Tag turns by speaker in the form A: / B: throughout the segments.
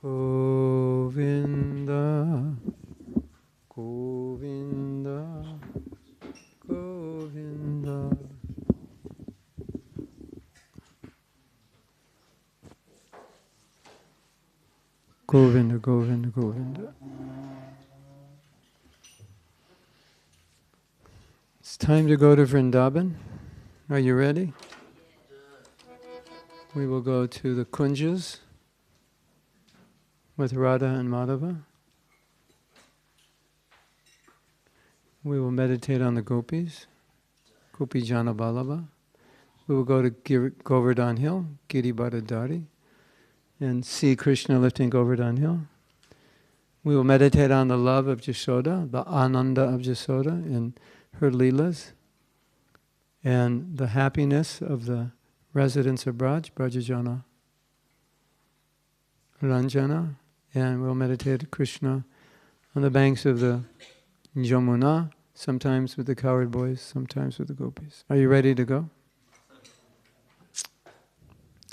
A: Govinda, Govinda, Govinda. Govinda, Govinda, Govinda. It's time to go to Vrindavan. Are you ready? We will go to the Kunjas with Radha and Madhava. We will meditate on the gopis, Gopi Jana Vallabha. We will go to Govardhan Hill, Giri Bharadari, and see Krishna lifting Govardhan Hill. We will meditate on the love of Jashoda, the Ananda of Jashoda and her Leelas, and the happiness of the residents of Braj, Brajajana, Ranjana, and we'll meditate Krishna on the banks of the Jamuna, sometimes with the cowherd boys, sometimes with the gopis. Are you ready to go?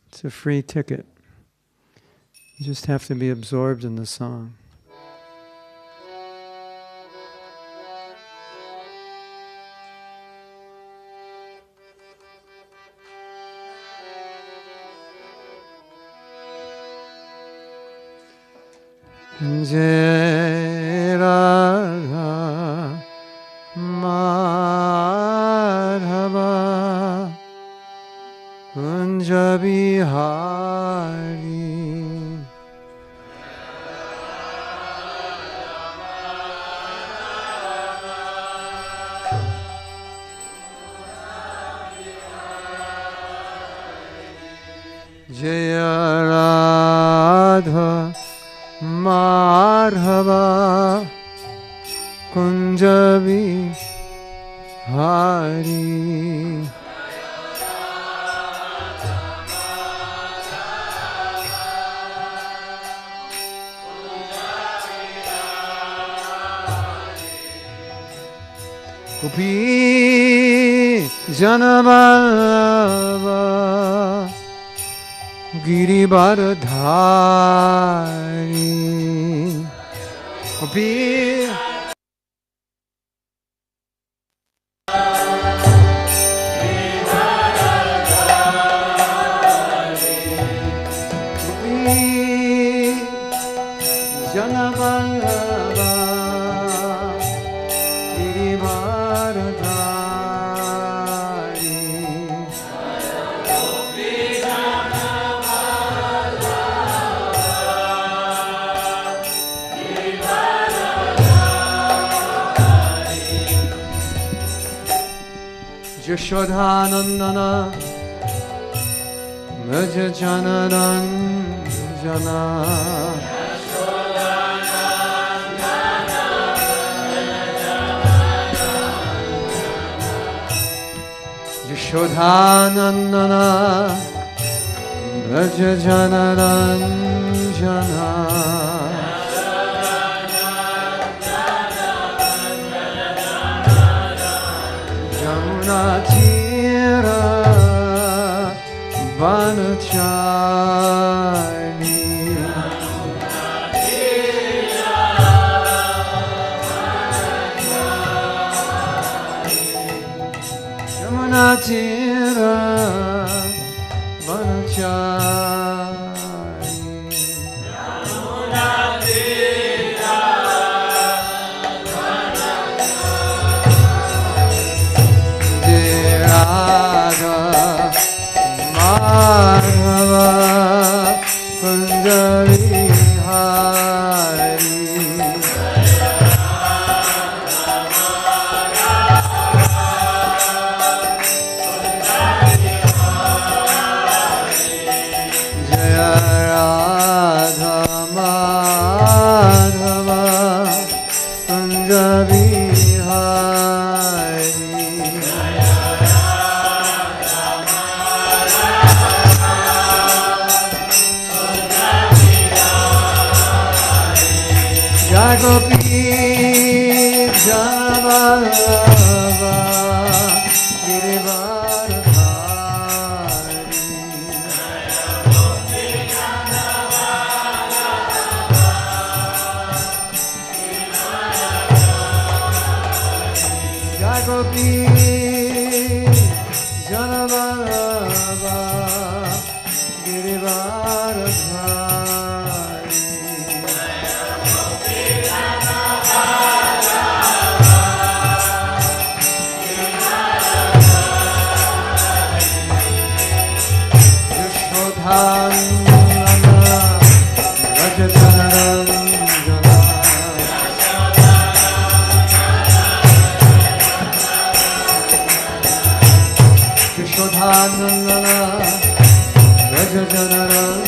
A: It's a free ticket. You just have to be absorbed in the song. Jai Radha Madhava Kunja Bihari Jaya Radha Madhava Kunja Bihari Gopi Jana Vallabha Giri Bharadari Gopi Jana Vallabha Giri Bharadari Jashodhanandana Raja Janaranjana Jashodhanandana Raja Janaranjana Jamuna Tira Vanachari Jamuna Tira Vanachari Radha Madhava Kunja Bihari Jaya Radha Madhava Kunja Bihari Gopi Jana Vallabha Giri Bharadari gopi janabalaba girivaradhari. Yashodhanana Rajatanaranjana Yashodhanana Rajatanaranjana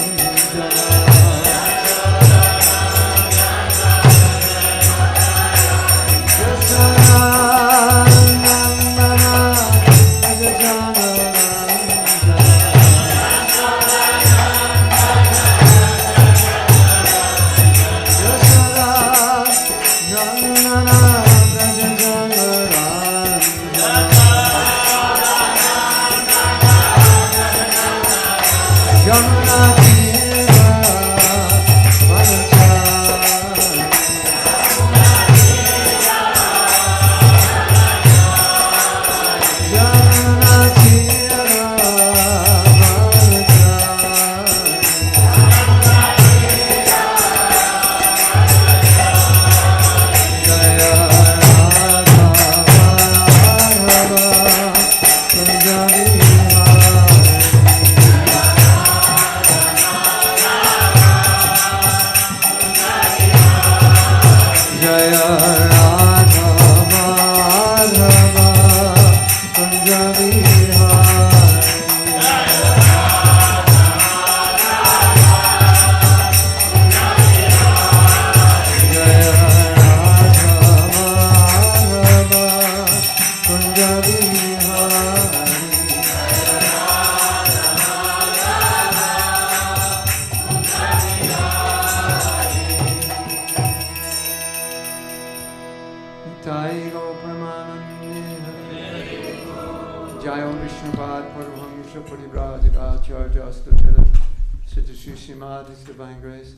A: Divine grace,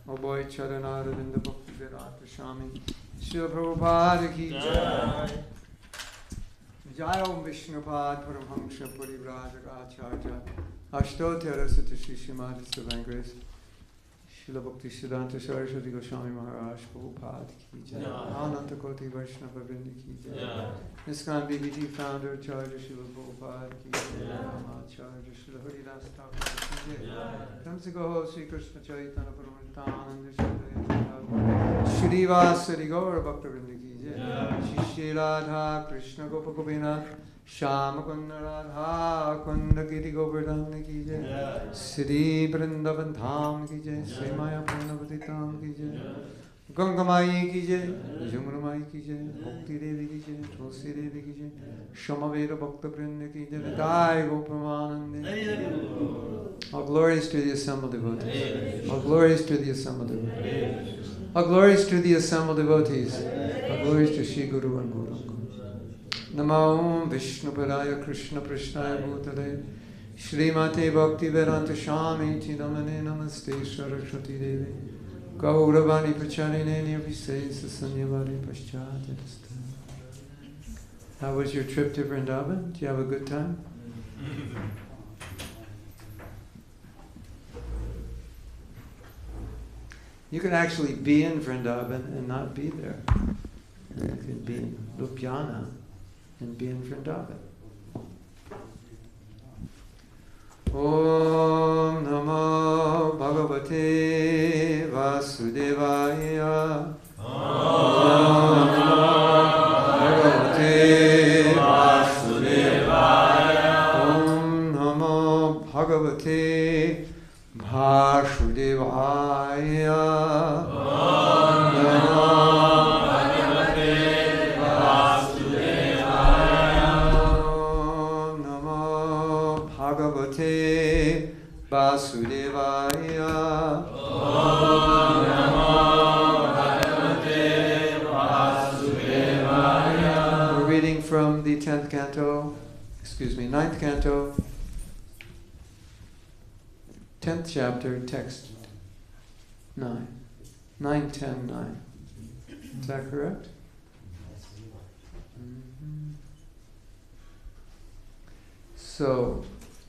A: O boy Charanara in the Bhakti Vedanta Shami, Srila Prabhupada ki jai. Jai Om Vishnupad Paramhamsa Parivrajaka Ashtotara Sutta Shri Srimadi's Divine Grace, Srila Bhakti Siddhanta Saraswati Goswami Maharaj Prabhupada ki jai. Ananta Koti Vaishnava Vrinda ki jai. ISKCON BBT founder Acharya Srila Prabhupada ki jai. Acharya Srila Haridas Thakur ki jai. Kamsigoho Sri Krishna Chaitanya Paramanithananda Shri Vasari Gaur Bhakta Vrinda ki jai. Shri Radha Krishna Gopa Gopinath Shama Kunda Radha Kunda Giri Govardhana ki jai. Sri Vrindavan Dham ki jai. Sri Maya Purnavati Dham ki jai. Ganga Mai ki jai. Jamuna Mai ki jai. Bhakti Devi ki jai. Tulsi Devi ki jai. Shamaveda Bhakta Vrinda ki jai. Vidai Gopamanande. All glories to the assembled devotees. All glories to the assembled devotees. All glories to the assembled devotees. All glories to Shri Guru and Guru. Namo Vishnupadaya Krishna Prishnaya Bhutale Srimate Bhakti Vedanta Swami Chidamane Namaste Saraswati Devi Gauravani Pacharine Nirvisesa Sanyavari Paschatadasta. How was your trip to Vrindavan? Did you have a good time? You could actually be in Vrindavan and not be there. You could be in Ljubljana and be in Vrindavan. Om Namo Bhagavate Vasudevaya. Om Namo Bhagavate Vasudevaya. Om Namo Bhagavate Vasudevaya. Om Namo Bhagavate Vasudevaya. Om Namo Bhagavate Vasudevaya. Om Namo Bhagavate Vasudevaya. We're reading from the 9th canto, 10th chapter, text 9. 9, 10, 9. Is that correct? Mm-hmm. So,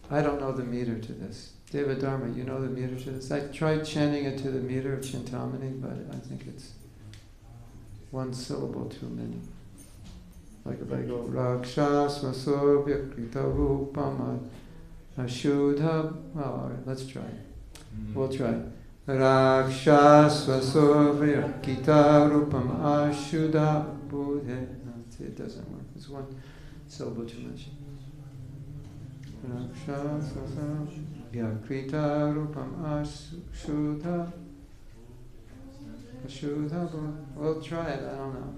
A: I don't know the meter to this. Deva Dharma, you know the meter to this? I tried chanting it to the meter of Chintamani, but I think it's one syllable too many. Like if I go, Rakshasvaso Vyakrita Rupama Ashuddha. Well, all right, let's try. We'll try. Rakshasvaso Vyakrita Rupam Ashuddha Buddhe. No, it doesn't work. It's one syllable too much. Rakshasvaso Vyakrita Rupam Ashuddha. Ashuddha Buddhe. We'll try it, I don't know.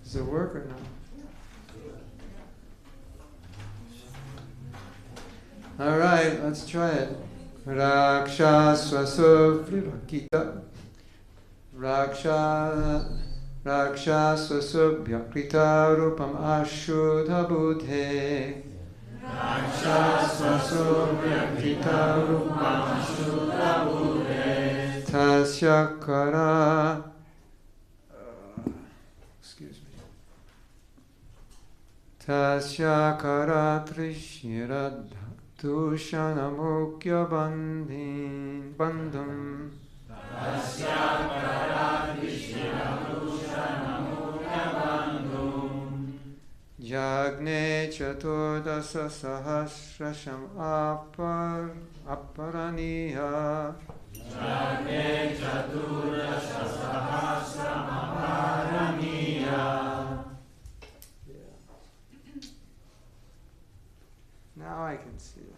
A: Does it work or not? All right, let's try it. Rakshasvaso Vyakrita Rakshasvaso Vyakrita Rupam Ashuddha Buddhe. Rakshasvaso Vyakrita Rupam Ashuddha Buddhe. Tasya Kara. Tasya karatrishira dushanamukya bandhum. Tasya karatrishira dushanamukya bandhum. Jagne chaturdasa sahasrasham aparaniya. Jagne chaturdasa sahasram aparaniya. Now I can see it.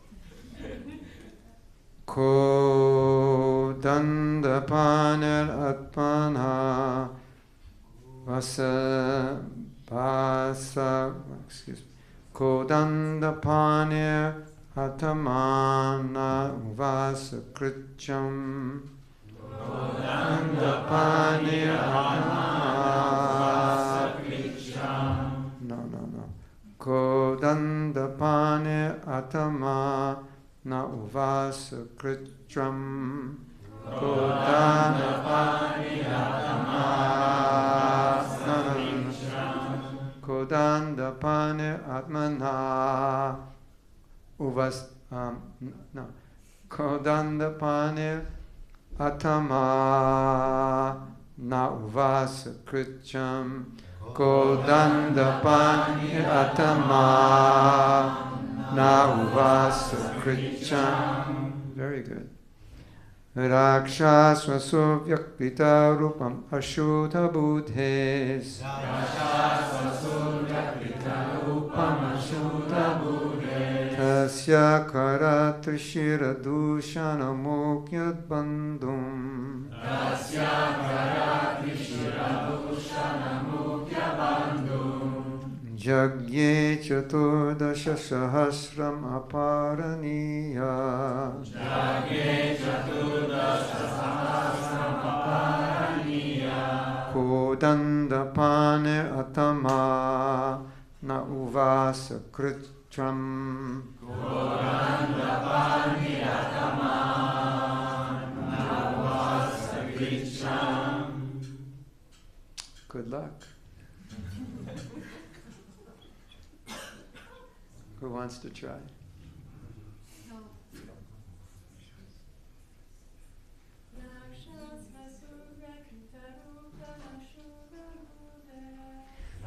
A: Ko dandapanir atmana vasa basa. Excuse me. Ko dandapanir atamana vasa kricham. Ko dandapanir atamana kricham. No. Ko dandapane atama na uvasa kritram. Ko dandapane atama na kritram. Ko dandapane atmana uvas no. Ko dandapane atama na uvasa kritram. Kodandapani atama na uvasa kricham. Very good. Rakshasvaso vyakrita rupam ashuddha buddhes. Rakshasvaso vyakrita rupam ashuddha buddhes. Tasya karatrishira dushanamukya bandhum. Tasya karatrishira dushanamukya bandhum. Jagye chaturdasha sahasram aparaniya. Jagye chaturdasha sahasram aparaniya. Kodandapane atama na uvasa kritram. Kodandapane atama na uvasa kritram. Good luck. Who wants to try?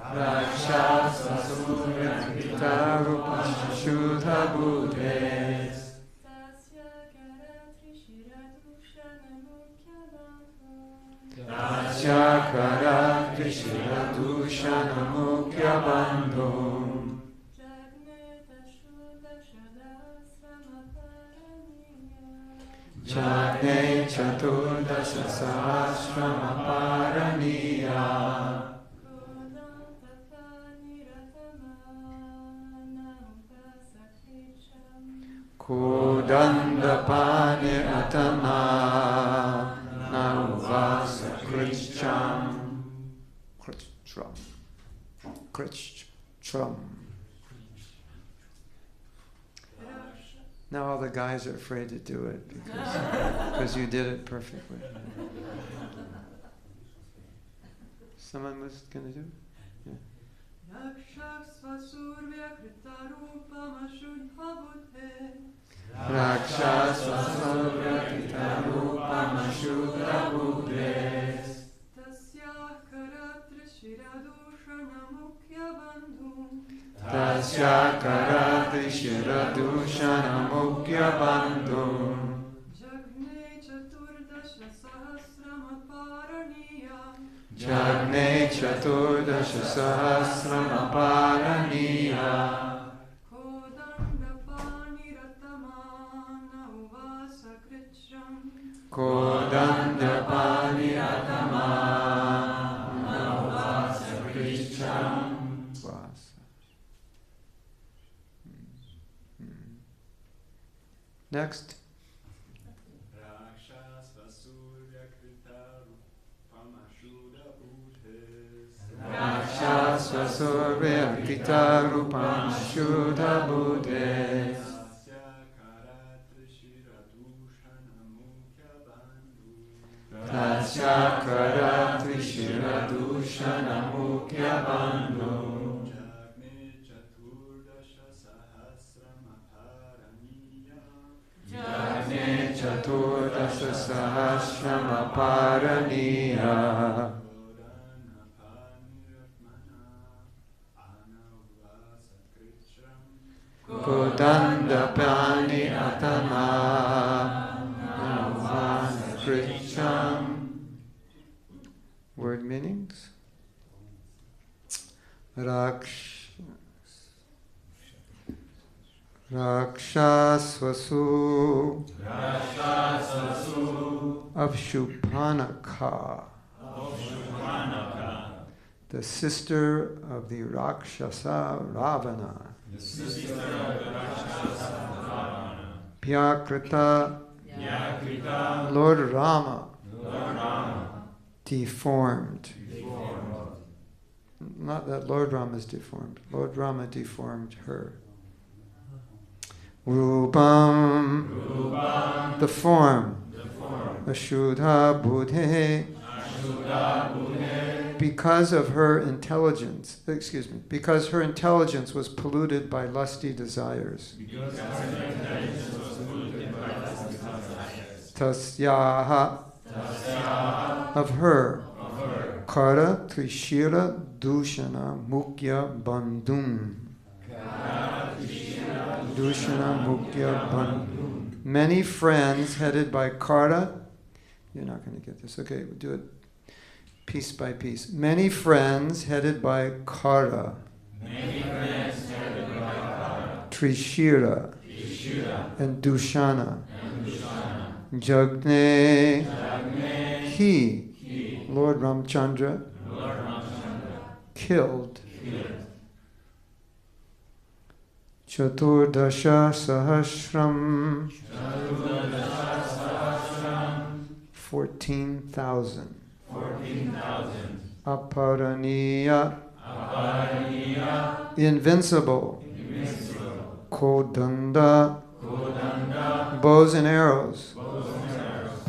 A: Rakshasvasurya Gitarupa Shuddha Buddhes. Tasya karatrishira dushanamukya bandhum. Jagne chaturdasha sahasrama paraniya. Kodandapane atama na uvasa kricham. Kricham. Now all the guys are afraid to do it because you did it perfectly. Someone was going to do it? Yeah. Tasya karati shiradusana mukya bandhum Jagne chaturdasha sahasrama paraniya Kodandapani atamana uvasa krisham Next. Rakshasvasurya kitarupam shuddha buddhes Tasya karatri shiradushana mukya bandhu Jane Chaturdasha Sahasrama Paraniya Kodandapani Atama Navana Krisham. Word meanings? Rakshasvasu Avshubhanaka, the sister of the Rakshasa Ravana. Pyakrita, Lord Rama, deformed. Not that Lord Rama is deformed. Lord Rama deformed her. Rupam, the form. Ashuddha Buddhe, because of her intelligence, because her intelligence was polluted by lusty desires. Tasyaha, of her. Kara Trishira Dushana Mukya Bandhum. Dushana Mukya Bandhum. Many friends headed by Kara. You're not going to get this. Okay, we'll do it piece by piece. Many friends headed by Kara. Trishira. And Dushana. Jagne. He. Lord Ramchandra. Killed. Chaturdasha Sahasram. 14,000. Aparaniya. Invincible. Kodanda. Bows and arrows.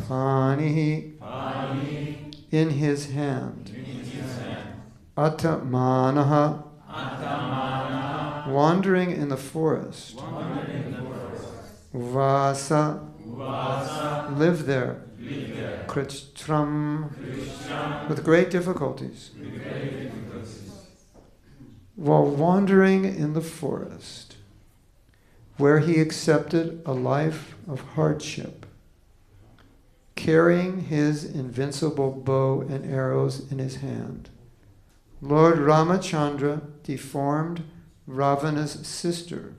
A: Pani. In his hand. Atamanaha. Wandering in the forest. Uvasa. Live there. Krishna, with great difficulties. While wandering in the forest, where he accepted a life of hardship, carrying his invincible bow and arrows in his hand, Lord Ramachandra deformed Ravana's sister,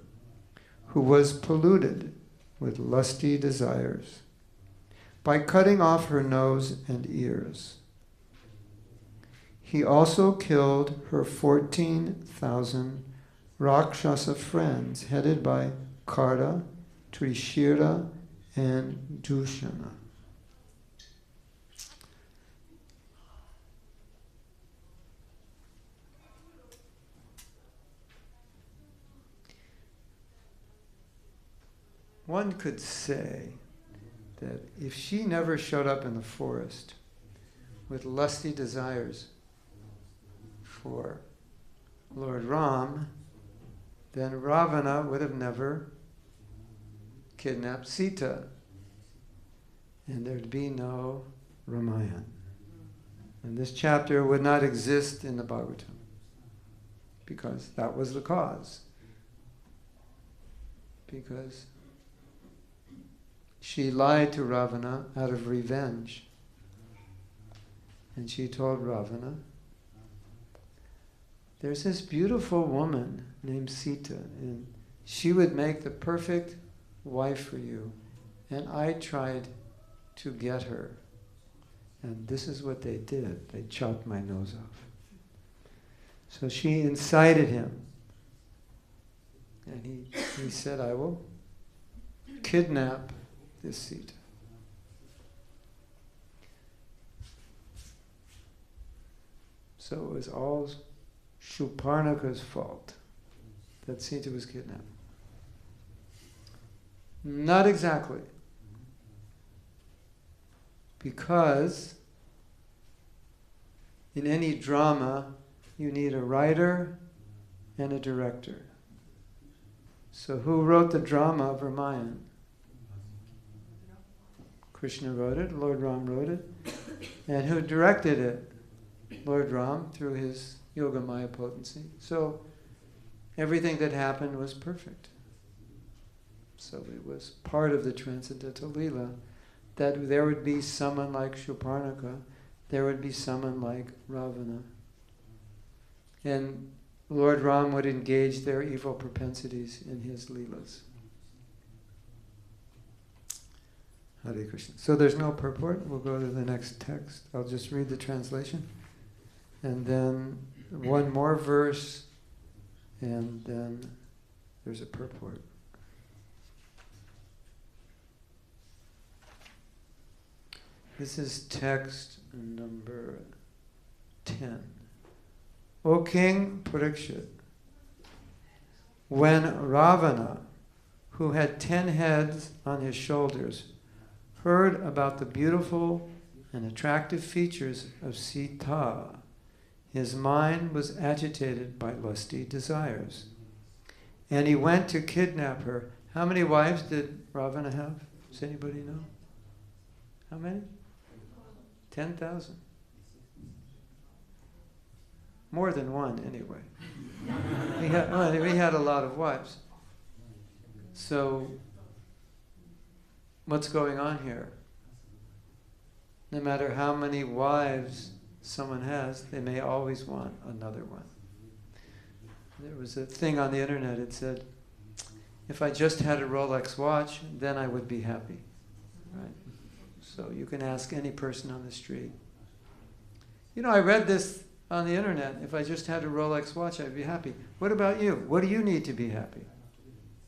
A: who was polluted with lusty desires, by cutting off her nose and ears. He also killed her 14,000 Rakshasa friends, headed by Kara, Trishira, and Dushana. One could say that if she never showed up in the forest with lusty desires for Lord Ram, then Ravana would have never kidnapped Sita, and there'd be no Ramayana. And this chapter would not exist in the Bhagavatam, because that was the cause. Because she lied to Ravana out of revenge. And she told Ravana, there's this beautiful woman named Sita, and she would make the perfect wife for you. And I tried to get her. And this is what they did. They chopped my nose off. So she incited him. And he said, I will kidnap this Sita. So it was all Shurparnaka's fault that Sita was kidnapped. Not exactly. Because in any drama, you need a writer and a director. So who wrote the drama of Ramayana? Krishna wrote it, Lord Ram wrote it. And who directed it? Lord Ram, through his Yogamaya potency. So everything that happened was perfect. So it was part of the transcendental Leela that there would be someone like Shurparnaka, there would be someone like Ravana. And Lord Ram would engage their evil propensities in his Leelas. Hare Krišna. So there's no purport. We'll go to the next text. I'll just read the translation. And then one more verse, and then there's a purport. This is text number 10. O King Parikshit, when Ravana, who had 10 heads on his shoulders, heard about the beautiful and attractive features of Sita, his mind was agitated by lusty desires. And he went to kidnap her. How many wives did Ravana have? Does anybody know? How many? 10,000. More than one, anyway. He had a lot of wives. So, what's going on here? No matter how many wives someone has, they may always want another one. There was a thing on the internet, it said, if I just had a Rolex watch, then I would be happy. Right? So you can ask any person on the street. You know, I read this on the internet. If I just had a Rolex watch, I'd be happy. What about you? What do you need to be happy?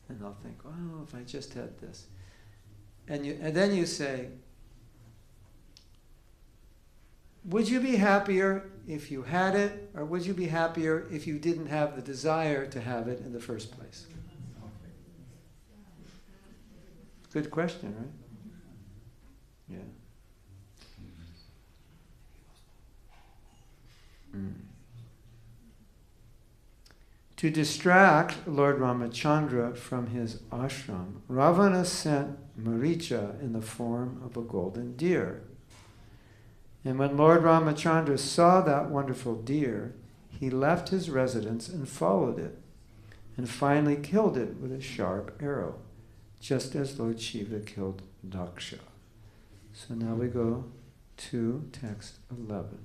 A: And they'll think, oh, if I just had this. And then you say, would you be happier if you had it, or would you be happier if you didn't have the desire to have it in the first place? Good question, right? Yeah. To distract Lord Ramachandra from his ashram, Ravana sent Maricha in the form of a golden deer. And when Lord Ramachandra saw that wonderful deer, he left his residence and followed it, and finally killed it with a sharp arrow, just as Lord Shiva killed Daksha. So now we go to text 11.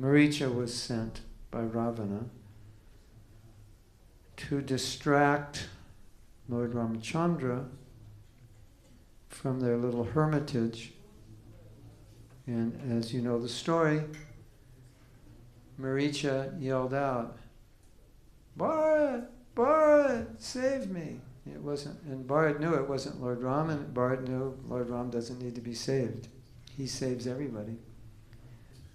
A: Maricha was sent by Ravana to distract Lord Ramachandra from their little hermitage. And as you know the story, Maricha yelled out, Bharat, Bharat, save me. It wasn't, and Bharat knew it wasn't Lord Ram, and Bharat knew Lord Ram doesn't need to be saved. He saves everybody.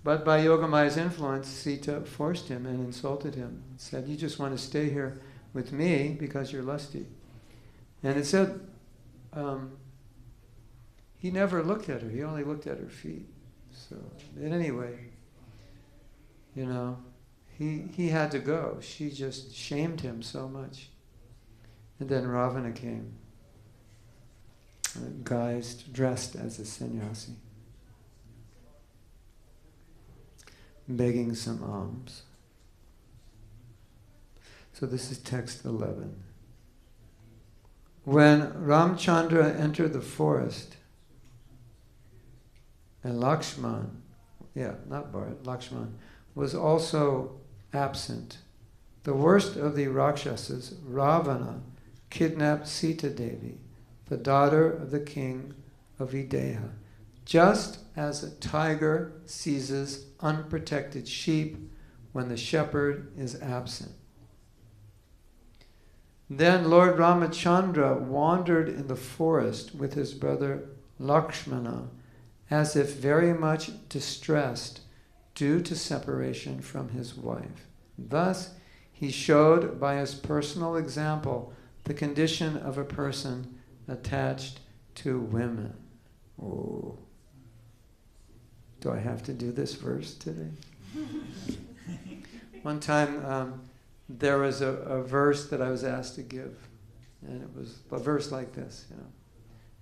A: But by Yogamaya's influence, Sita forced him and insulted him. Said, you just want to stay here with me because you're lusty. And it said, he never looked at her. He only looked at her feet. So, anyway, you know, he had to go. She just shamed him so much. And then Ravana came, guised, dressed as a sannyasi, begging some alms. So this is text 11. When Ramchandra entered the forest, and Lakshman, Lakshman, was also absent, the worst of the Rakshasas, Ravana, kidnapped Sita Devi, the daughter of the king of Videha, just as a tiger seizes unprotected sheep when the shepherd is absent. Then Lord Ramachandra wandered in the forest with his brother Lakshmana, as if very much distressed due to separation from his wife. Thus, he showed by his personal example the condition of a person attached to women. Oh. Do I have to do this verse today? One time, there was a verse that I was asked to give, and it was a verse like this,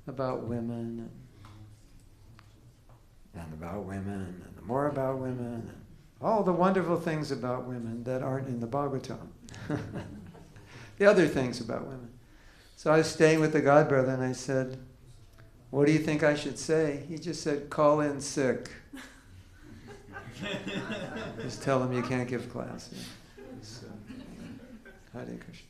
A: about women, and about women, and more about women, and all the wonderful things about women that aren't in the Bhagavatam. The other things about women. So I was staying with the godbrother, and I said, what do you think I should say? He just said, call in sick. Just tell him you can't give class. So, Hare Krishna.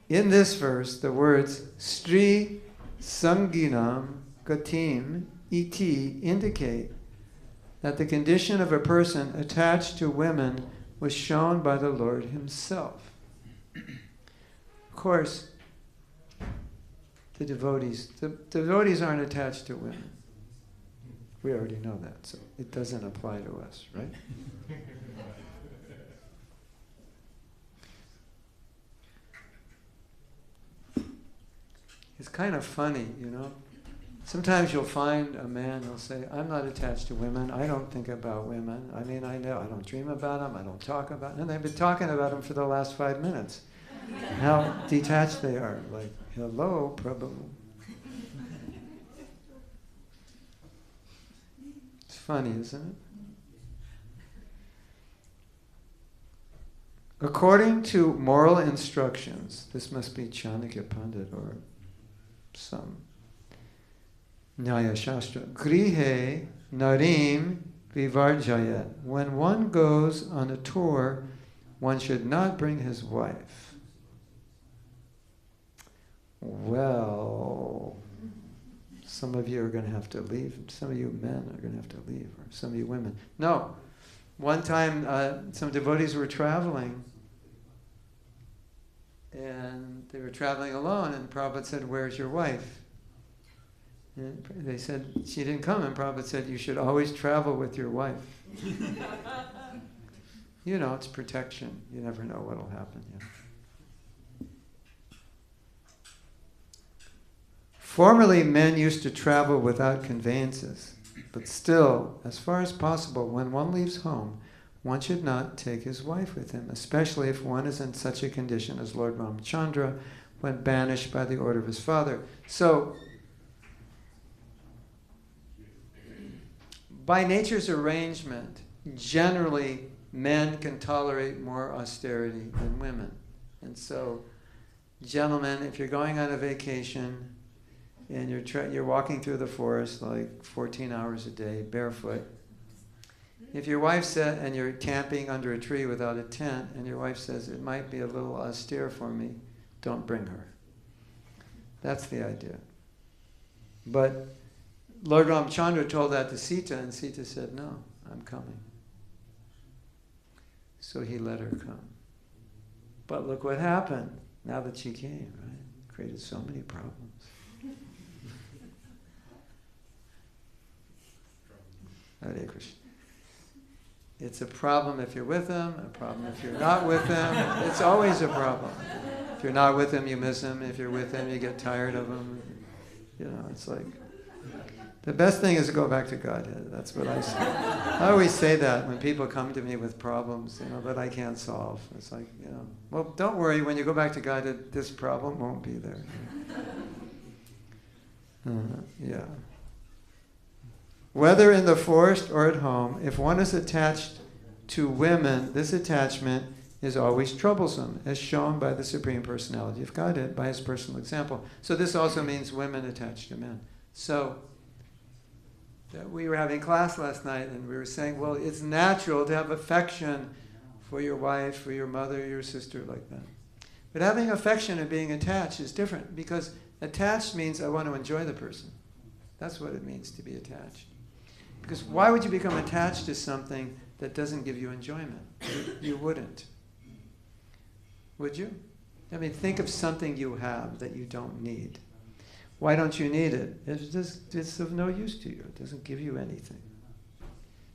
A: In this verse, the words Sri Sanginam Gatim Iti indicate that the condition of a person attached to women was shown by the Lord himself. Of course, the devotees aren't attached to women. We already know that, so it doesn't apply to us, right? It's kind of funny, Sometimes you'll find a man who'll say, I'm not attached to women, I don't think about women. I mean, I don't dream about them, I don't talk about them. And they've been talking about them for the last 5 minutes. How detached they are. Like, hello, Prabhu. It's funny, isn't it? According to moral instructions, this must be Chanakya Pandit or some Nyaya Shastra. Grihe narim vivarjayat. When one goes on a tour, one should not bring his wife. Well, some of you are going to have to leave. Some of you men are going to have to leave, or some of you women. No. One time, some devotees were traveling, and they were traveling alone, and Prabhupada said, where's your wife? And they said, she didn't come, and Prabhupada said, you should always travel with your wife. It's protection. You never know what will happen. Formerly, men used to travel without conveyances, but still, as far as possible, when one leaves home, one should not take his wife with him, especially if one is in such a condition as Lord Ramchandra when banished by the order of his father. So, by nature's arrangement, generally, men can tolerate more austerity than women. And so, gentlemen, if you're going on a vacation and you're walking through the forest like 14 hours a day, barefoot, if your wife said, and you're camping under a tree without a tent, and your wife says, it might be a little austere for me, don't bring her. That's the idea. But Lord Ramchandra told that to Sita, and Sita said, no, I'm coming. So he let her come. But look what happened now that she came, right? Created so many problems. Hare Krishna. It's a problem if you're with him, a problem if you're not with him. It's always a problem. If you're not with him, you miss him. If you're with him, you get tired of him. It's like The best thing is to go back to Godhead. That's what I say. I always say that when people come to me with problems, that I can't solve. It's like, well, don't worry. When you go back to Godhead, this problem won't be there. Yeah. Whether in the forest or at home, if one is attached to women, this attachment is always troublesome, as shown by the Supreme Personality of Godhead, by his personal example. So this also means women attached to men. So we were having class last night, and we were saying, well, it's natural to have affection for your wife, for your mother, your sister, like that. But having affection and being attached is different, because attached means I want to enjoy the person. That's what it means to be attached. Because why would you become attached to something that doesn't give you enjoyment? You wouldn't. Would you? I mean, think of something you have that you don't need. Why don't you need it? It's of no use to you. It doesn't give you anything.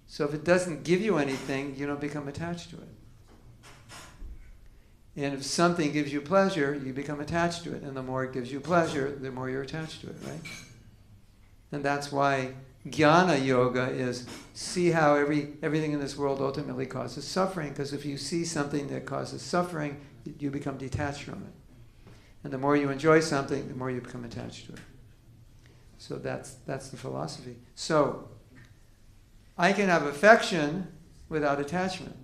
A: So if it doesn't give you anything, you don't become attached to it. And if something gives you pleasure, you become attached to it. And the more it gives you pleasure, the more you're attached to it, right? And that's why jnana yoga is see how everything in this world ultimately causes suffering. Because if you see something that causes suffering, you become detached from it. And the more you enjoy something, the more you become attached to it. So that's the philosophy. So I can have affection without attachment.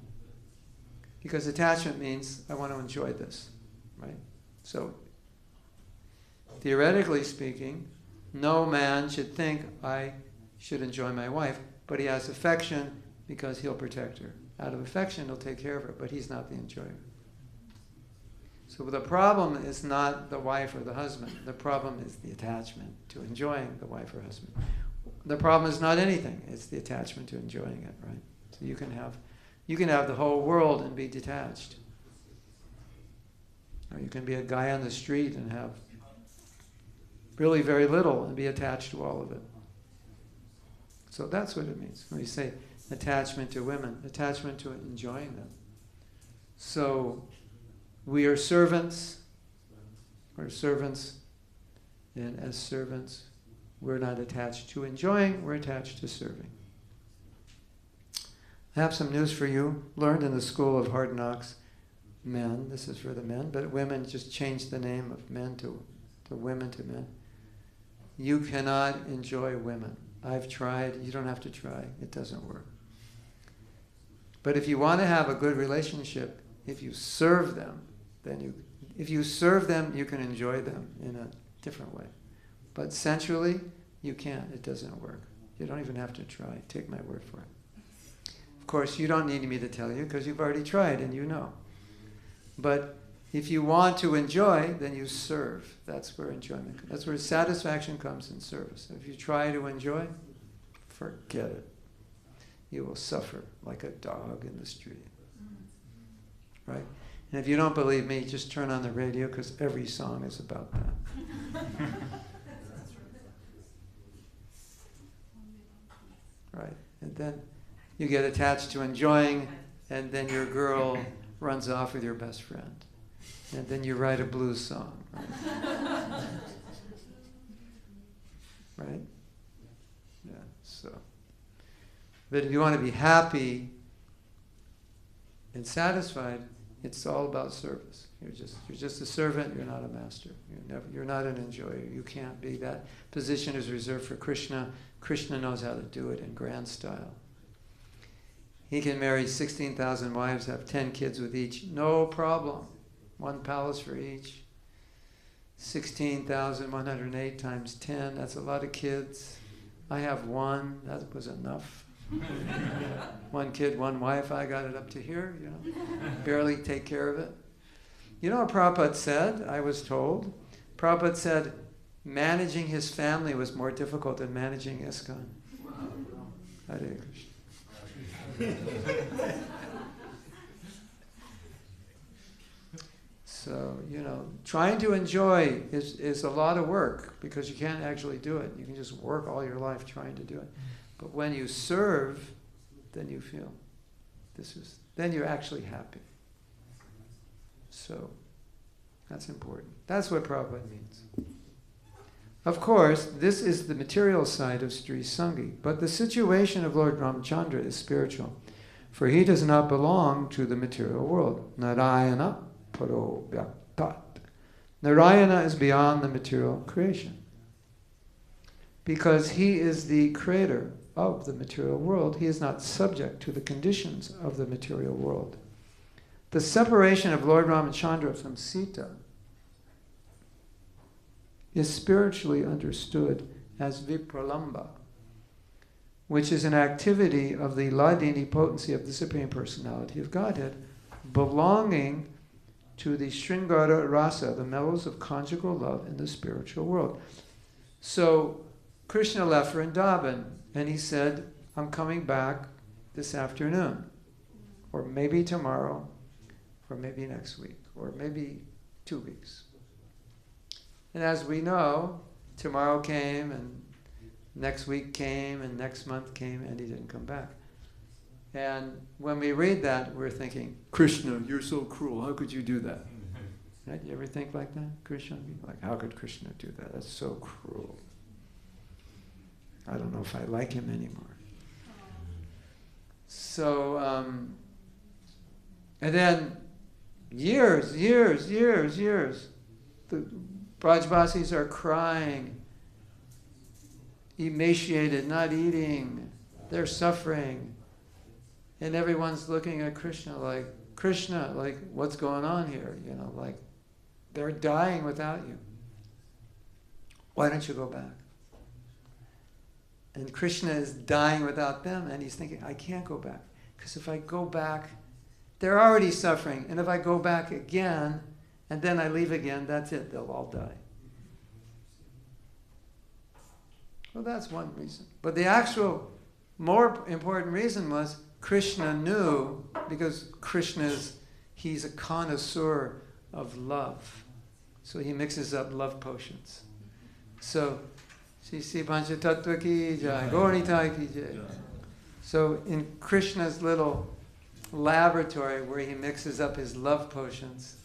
A: Because attachment means I want to enjoy this, right? So theoretically speaking, no man should think I should enjoy my wife, but he has affection because he'll protect her. Out of affection, he'll take care of her, but he's not the enjoyer. So the problem is not the wife or the husband. The problem is the attachment to enjoying the wife or husband. The problem is not anything. It's the attachment to enjoying it, right? So you can have the whole world and be detached. Or you can be a guy on the street and have really very little and be attached to all of it. So that's what it means when we say attachment to women, attachment to enjoying them. So we are servants. We're servants. And as servants, we're not attached to enjoying, we're attached to serving. I have some news for you. Learned in the school of Hard Knocks, men, this is for the men, but women just changed the name of men to women to men. You cannot enjoy women. I've tried. You don't have to try. It doesn't work. But if you want to have a good relationship, if you serve them, if you serve them, you can enjoy them in a different way. But sensually, you can't. It doesn't work. You don't even have to try. Take my word for it. Of course, you don't need me to tell you because you've already tried and you know. But if you want to enjoy, then you serve. That's where enjoyment comes. That's where satisfaction comes in service. If you try to enjoy, forget it. You will suffer like a dog in the street. Right? And if you don't believe me, just turn on the radio because every song is about that. Right? And then you get attached to enjoying, and then your girl runs off with your best friend. And then you write a blues song. Right? Right? Yeah, so. But if you want to be happy and satisfied, it's all about service. You're just a servant, you're not a master. You're not an enjoyer. You can't be. That position is reserved for Krishna. Krishna knows how to do it in grand style. He can marry 16,000 wives, have 10 kids with each, no problem. One palace for each. 16,108 times 10, that's a lot of kids. I have one, that was enough. One kid, one wife, I got it up to here, barely take care of it. You know what Prabhupada said, I was told? Prabhupada said managing his family was more difficult than managing ISKCON. Hare Krišna. So, trying to enjoy is a lot of work because you can't actually do it. You can just work all your life trying to do it. But when you serve, then you feel then you're actually happy. So, that's important. That's what Prabhupada means. Of course, this is the material side of Sri Sangi, but the situation of Lord Ramchandra is spiritual, for he does not belong to the material world. Narayana paro vyaktat. Narayana is beyond the material creation. Because he is the creator of the material world, he is not subject to the conditions of the material world. The separation of Lord Ramchandra from Sita is spiritually understood as vipralamba, which is an activity of the Ladini potency of the Supreme Personality of Godhead, belonging to the Sringara Rasa, the mellows of conjugal love in the spiritual world. So Krishna left Vrindavan, and he said, I'm coming back this afternoon, or maybe tomorrow, or maybe next week, or maybe 2 weeks. And as we know, tomorrow came, and next week came, and next month came, and he didn't come back. And when we read that, we're thinking, Krishna, you're so cruel. How could you do that? Right? You ever think like that? Krishna? Like, how could Krishna do that? That's so cruel. I don't know if I like him anymore. So, and then years, the Brajvasis are crying, emaciated, not eating, they're suffering. And everyone's looking at Krishna, like, what's going on here? You know, like, they're dying without you. Why don't you go back? And Krishna is dying without them, and he's thinking, I can't go back. Because if I go back, they're already suffering. And if I go back again, and then I leave again, that's it, they'll all die. Well, that's one reason. But the actual more important reason was Krishna knew, because he's a connoisseur of love. So he mixes up love potions. So, Sisi Pancha Tattva ki jai, Gauranitai ki jai. So in Krishna's little laboratory where he mixes up his love potions,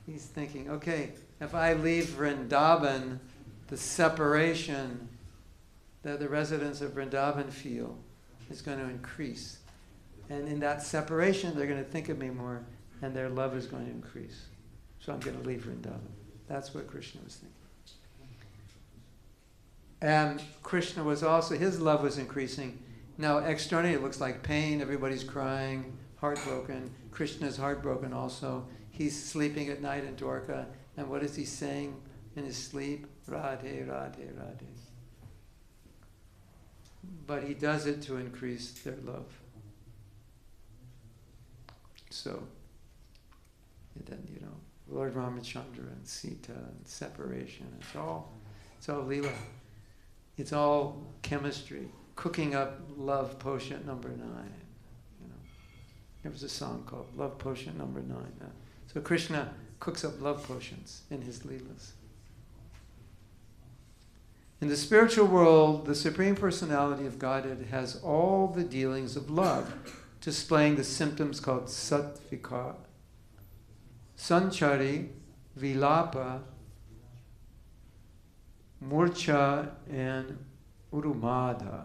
A: he's thinking, okay, if I leave Vrindavan, the separation that the residents of Vrindavan feel is going to increase. And in that separation, they're going to think of me more, and their love is going to increase. So I'm going to leave Vrindavan. That's what Krishna was thinking. And Krishna was also, his love was increasing. Now externally it looks like pain, everybody's crying, heartbroken. Krishna's heartbroken also. He's sleeping at night in Dwarka, and what is he saying in his sleep? Radhe, Radhe, Radhe. But he does it to increase their love. So, and then, you know, Lord Ramachandra and Sita and separation, it's all Leela. It's all chemistry, cooking up love potion number 9. You know, there was a song called Love Potion Number 9. So Krishna cooks up love potions in his Leelas. In the spiritual world, the Supreme Personality of Godhead has all the dealings of love, displaying the symptoms called sattvika, sanchari, vilapa, murcha, and urumada.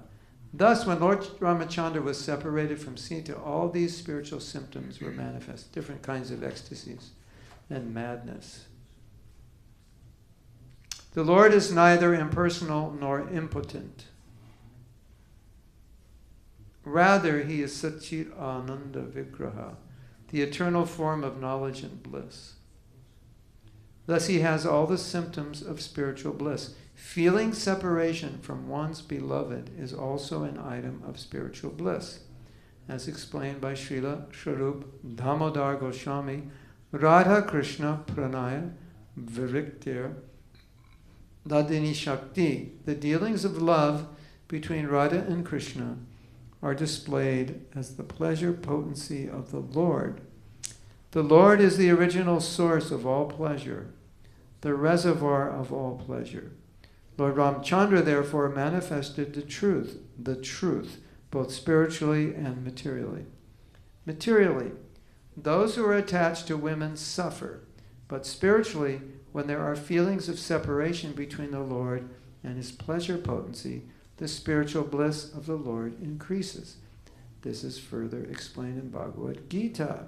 A: Thus, when Lord Ramachandra was separated from Sita, all these spiritual symptoms were manifest, different kinds of ecstasies and madness. The Lord is neither impersonal nor impotent. Rather, he is Satchit Ananda Vigraha, the eternal form of knowledge and bliss. Thus he has all the symptoms of spiritual bliss. Feeling separation from one's beloved is also an item of spiritual bliss, as explained by Srila Swarup Damodar Goswami, Radha Krishna Pranaya Viriktir Dadini Shakti. The dealings of love between Radha and Krishna are displayed as the pleasure potency of the Lord. The Lord is the original source of all pleasure, the reservoir of all pleasure. Lord Ramchandra therefore manifested the truth, both spiritually and materially. Materially, those who are attached to women suffer, but spiritually, When there are feelings of separation between the Lord and his pleasure potency, the spiritual bliss of the Lord increases. This is further explained in Bhagavad Gita.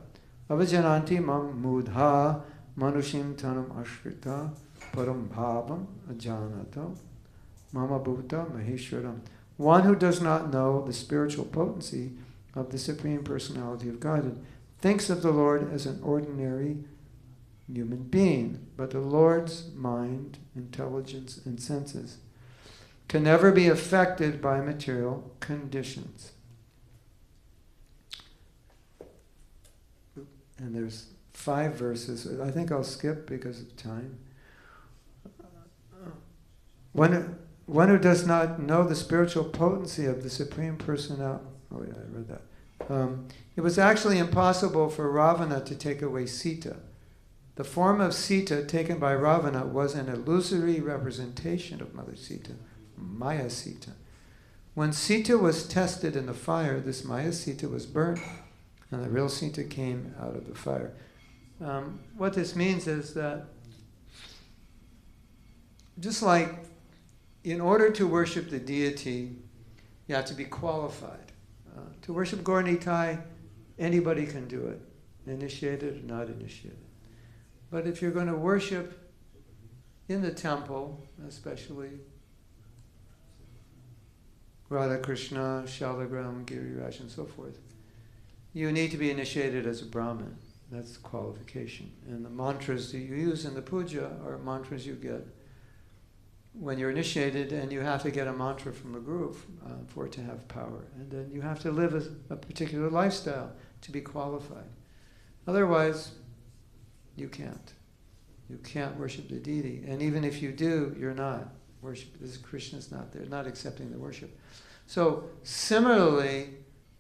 A: Avajananti mam mudha manushim tanam ashrita param bhavam ajanato mama bhuta maheshwaram. One who does not know the spiritual potency of the Supreme Personality of Godhead thinks of the Lord as an ordinary human being, but the Lord's mind, intelligence, and senses can never be affected by material conditions. And there's 5 verses. I think I'll skip because of time. One who does not know the spiritual potency of the Supreme Personality... Oh yeah, I read that. It was actually impossible for Ravana to take away Sita. The form of Sita taken by Ravana was an illusory representation of Mother Sita, Maya Sita. When Sita was tested in the fire, this Maya Sita was burnt, and the real Sita came out of the fire. What this means is that, just like in order to worship the deity, you have to be qualified. To worship Gaur Nitai, anybody can do it, initiated or not initiated. But if you're going to worship in the temple, especially Radha Krishna, Shalagram, Giriraj, and so forth, you need to be initiated as a Brahmin. That's the qualification. And the mantras that you use in the puja are mantras you get when you're initiated, and you have to get a mantra from a guru for it to have power. And then you have to live a particular lifestyle to be qualified. Otherwise, you can't. You can't worship the deity. And even if you do, you're not worship. Krishna's not there, not accepting the worship. So similarly,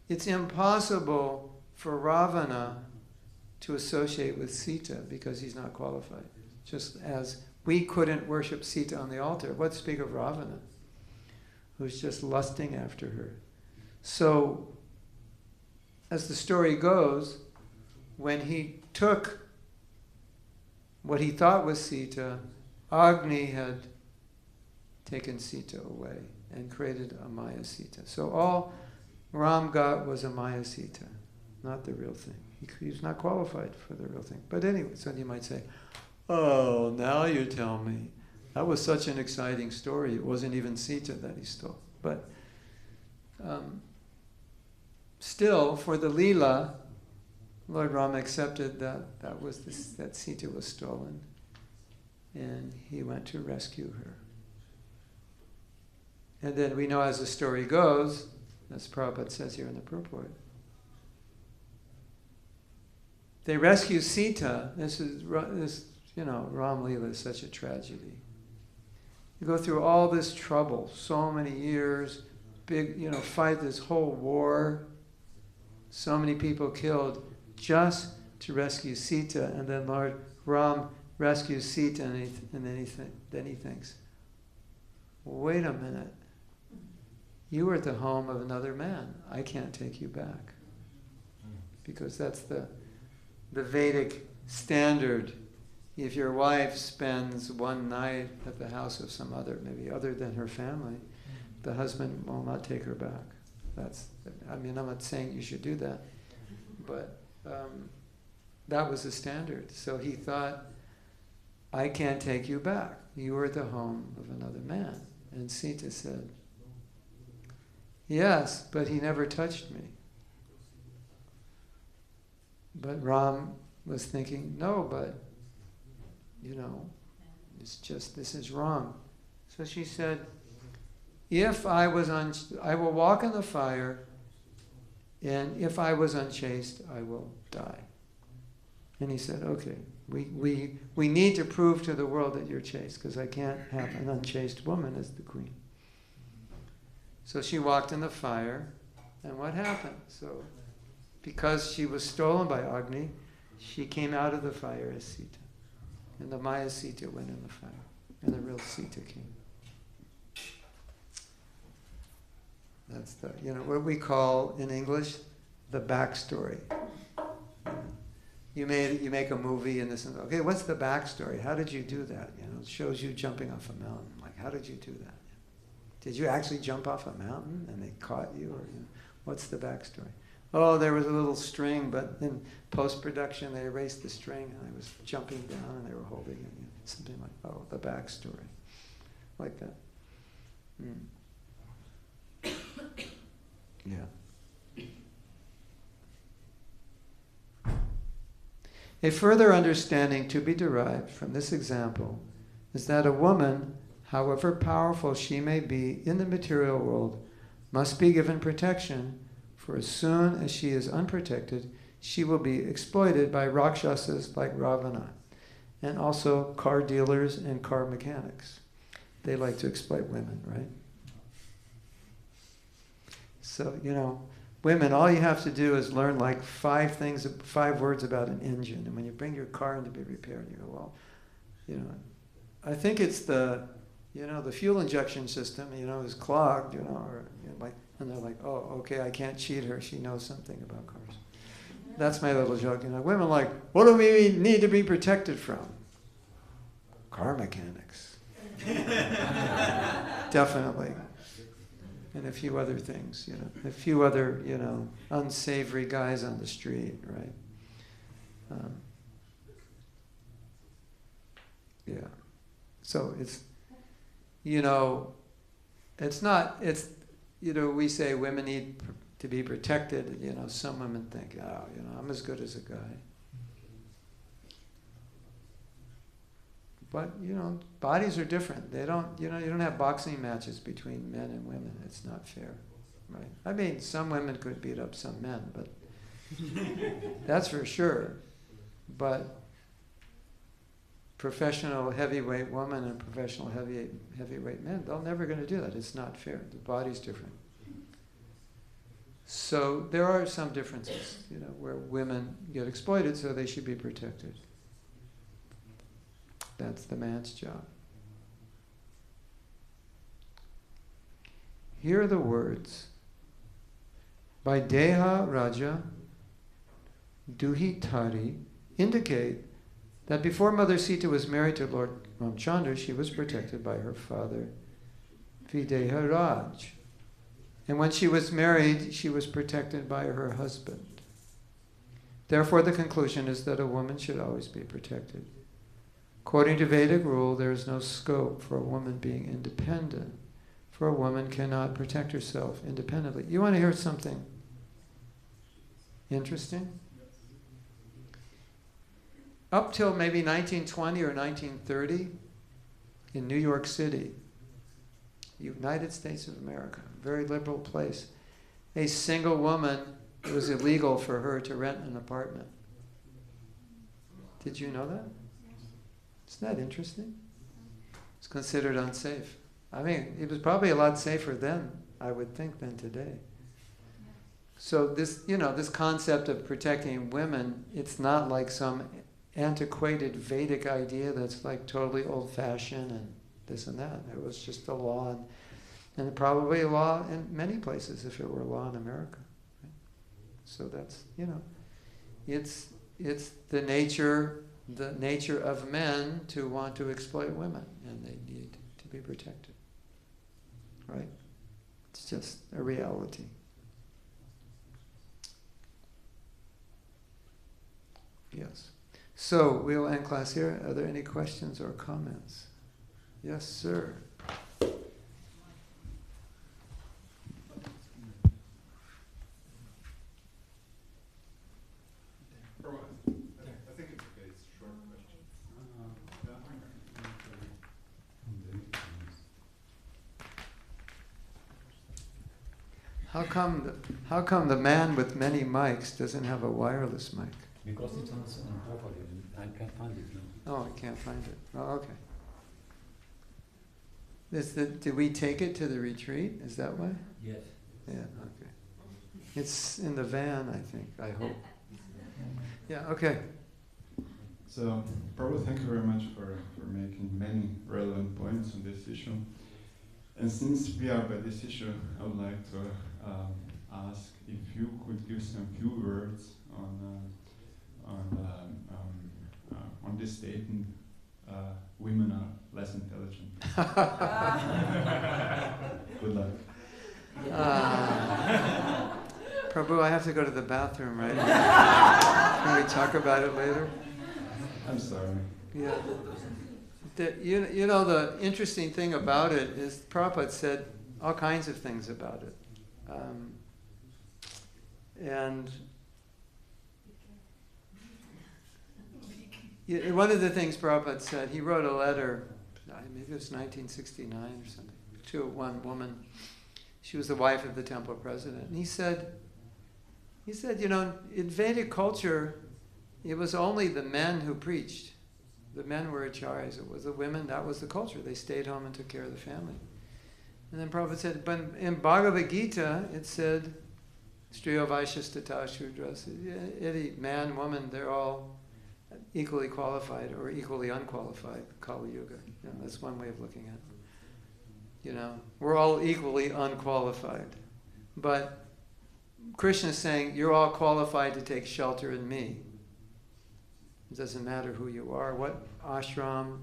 A: it's impossible for Ravana to associate with Sita because he's not qualified. Just as we couldn't worship Sita on the altar. What to speak of Ravana, who's just lusting after her. So, as the story goes, when he took what he thought was Sita, Agni had taken Sita away and created a Maya Sita. So all Ram got was a Maya Sita, not the real thing. He was not qualified for the real thing. But anyway, so you might say, oh, now you tell me. That was such an exciting story. It wasn't even Sita that he stole. But still, for the Leela, Lord Rama accepted that Sita was stolen, and he went to rescue her. And then we know as the story goes, as Prabhupada says here in the purport, they rescue Sita. Ram Leela is such a tragedy. You go through all this trouble, so many years, fight this whole war, so many people killed just to rescue Sita, and then Lord Ram rescues Sita, and then he thinks, wait a minute, you were at the home of another man. I can't take you back. Because that's the Vedic standard. If your wife spends one night at the house of some other, maybe other than her family, the husband will not take her back. I'm not saying you should do that, but that was the standard. So he thought, I can't take you back. You were at the home of another man. And Sita said, yes, but he never touched me. But Ram was thinking, no, but it's just, this is wrong. So she said, I will walk in the fire, and if I was unchaste, I will die. And he said, okay, we need to prove to the world that you're chaste, because I can't have an unchaste woman as the queen. So she walked in the fire, and what happened? So, because she was stolen by Agni, she came out of the fire as Sita. And the Maya Sita went in the fire. And the real Sita came. That's what we call in English the backstory. you make a movie and this and okay, what's the backstory? How did you do that? You know, it shows you jumping off a mountain. Like, how did you do that? Did you actually jump off a mountain and they caught you? Or what's the backstory? Oh, there was a little string, but in post-production they erased the string and I was jumping down and they were holding it. You know, something like, oh, the backstory. Like that. Yeah. A further understanding to be derived from this example is that a woman, however powerful she may be in the material world, must be given protection, for as soon as she is unprotected, she will be exploited by rakshasas like Ravana, and also car dealers and car mechanics. They like to exploit women, right? So, you know, women, all you have to do is learn like 5 words about an engine. And when you bring your car in to be repaired, you go, well, you know, I think it's the fuel injection system, is clogged, or like, and they're like, oh, okay, I can't cheat her. She knows something about cars. That's my little joke. Women like, what do we need to be protected from? Car mechanics. Definitely. And a few other things, a few other, unsavory guys on the street, right? Yeah. So it's, we say women need to be protected. Some women think, oh, I'm as good as a guy. But, bodies are different. They don't, you don't have boxing matches between men and women. It's not fair, right? I mean, some women could beat up some men, but that's for sure. But professional heavyweight woman and professional heavyweight men, they're never going to do that. It's not fair. The body's different. So there are some differences, where women get exploited, so they should be protected. That's the man's job. Here are the words. By Deha Raja Duhitari indicate that before Mother Sita was married to Lord Ramchandra, she was protected by her father Videha Raj. And when she was married, she was protected by her husband. Therefore, the conclusion is that a woman should always be protected. According to Vedic rule, there is no scope for a woman being independent, for a woman cannot protect herself independently. You want to hear something interesting? Up till maybe 1920 or 1930, in New York City, United States of America, very liberal place, a single woman, it was illegal for her to rent an apartment. Did you know that? Isn't that interesting? It's considered unsafe. I mean, it was probably a lot safer then, I would think, than today. So this, this concept of protecting women, it's not like some antiquated Vedic idea that's like totally old-fashioned and this and that. It was just a law, and probably a law in many places if it were a law in America. Right? So that's, it's the nature of men to want to exploit women, and they need to be protected. Right? It's just a reality. Yes. So we'll end class here. Are there any questions or comments? Yes, sir. How come the man with many mics doesn't have a wireless mic?
B: Because it's on properly. I can't find it now.
A: Oh, I can't find it. Oh, okay. Did we take it to the retreat? Is that why?
B: Yes.
A: Yeah, okay. It's in the van, I think, I hope. Yeah, okay.
C: So, Prabhu, thank you very much for making many relevant points on this issue. And since we are by this issue, I would like to ask if you could give some few words on on this statement, women are less intelligent. Good luck.
A: Prabhu, I have to go to the bathroom, right? Can we talk about it later?
C: I'm sorry.
A: Yeah. You know, the interesting thing about it is Prabhupada said all kinds of things about it. And one of the things Prabhupada said, he wrote a letter, maybe it was 1969 or something, to one woman. She was the wife of the temple president. And he said, you know, in Vedic culture, it was only the men who preached. The men were acharyas. It was the women, that was the culture. They stayed home and took care of the family. And then Prabhupada said, but in Bhagavad Gita, it said, Striyo Vaishyastata Shudras, any man, woman, they're all equally qualified or equally unqualified, Kali Yuga. You know, that's one way of looking at it. You know, we're all equally unqualified. But Krishna is saying, you're all qualified to take shelter in me. It doesn't matter who you are, what ashram,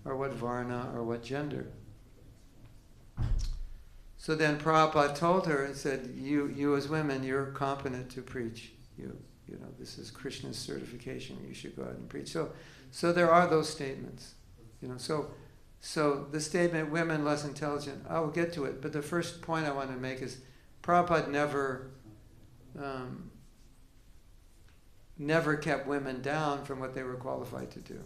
A: or what varna, or what gender. So then Prabhupada told her and said, you as women, you're competent to preach. You know, this is Krishna's certification. You should go out and preach. So there are those statements. You know, so the statement, women less intelligent, I will get to it. But the first point I want to make is Prabhupada never kept women down from what they were qualified to do.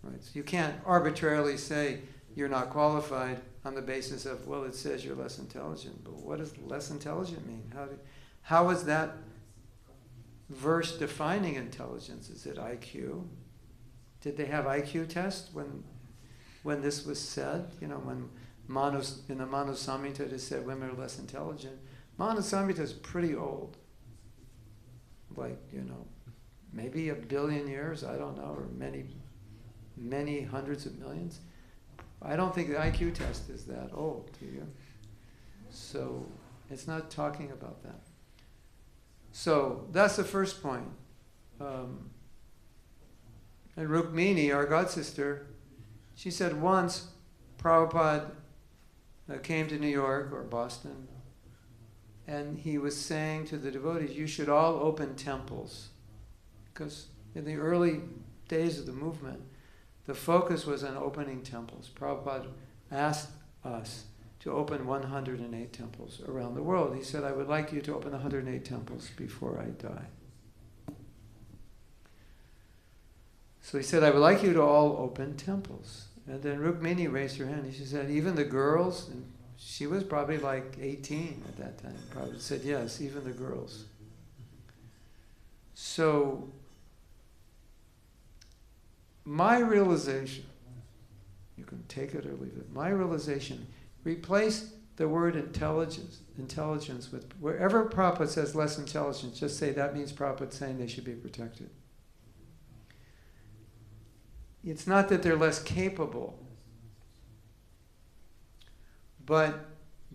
A: Right? So you can't arbitrarily say you're not qualified on the basis of, well, it says you're less intelligent. But what does less intelligent mean? How is that verse defining intelligence? Is it IQ? Did they have IQ tests when this was said? You know, when in the Manu Samhita it said women are less intelligent. Manu Samhita is pretty old. Like, you know, maybe 1 billion years, I don't know, or many hundreds of millions. I don't think the IQ test is that old, do you? So it's not talking about that. So that's the first point. And Rukmini, our god sister, she said once Prabhupada came to New York or Boston, and he was saying to the devotees, you should all open temples. Because in the early days of the movement, the focus was on opening temples. Prabhupada asked us to open 108 temples around the world. He said, I would like you to open 108 temples before I die. So he said, I would like you to all open temples. And then Rukmini raised her hand. She said, even the girls, and she was probably like 18 at that time. Prabhupada said, yes, even the girls. So my realization, you can take it or leave it, my realization, replace the word intelligence with, wherever Prabhupada says less intelligence, just say that means Prabhupada saying they should be protected. It's not that they're less capable, but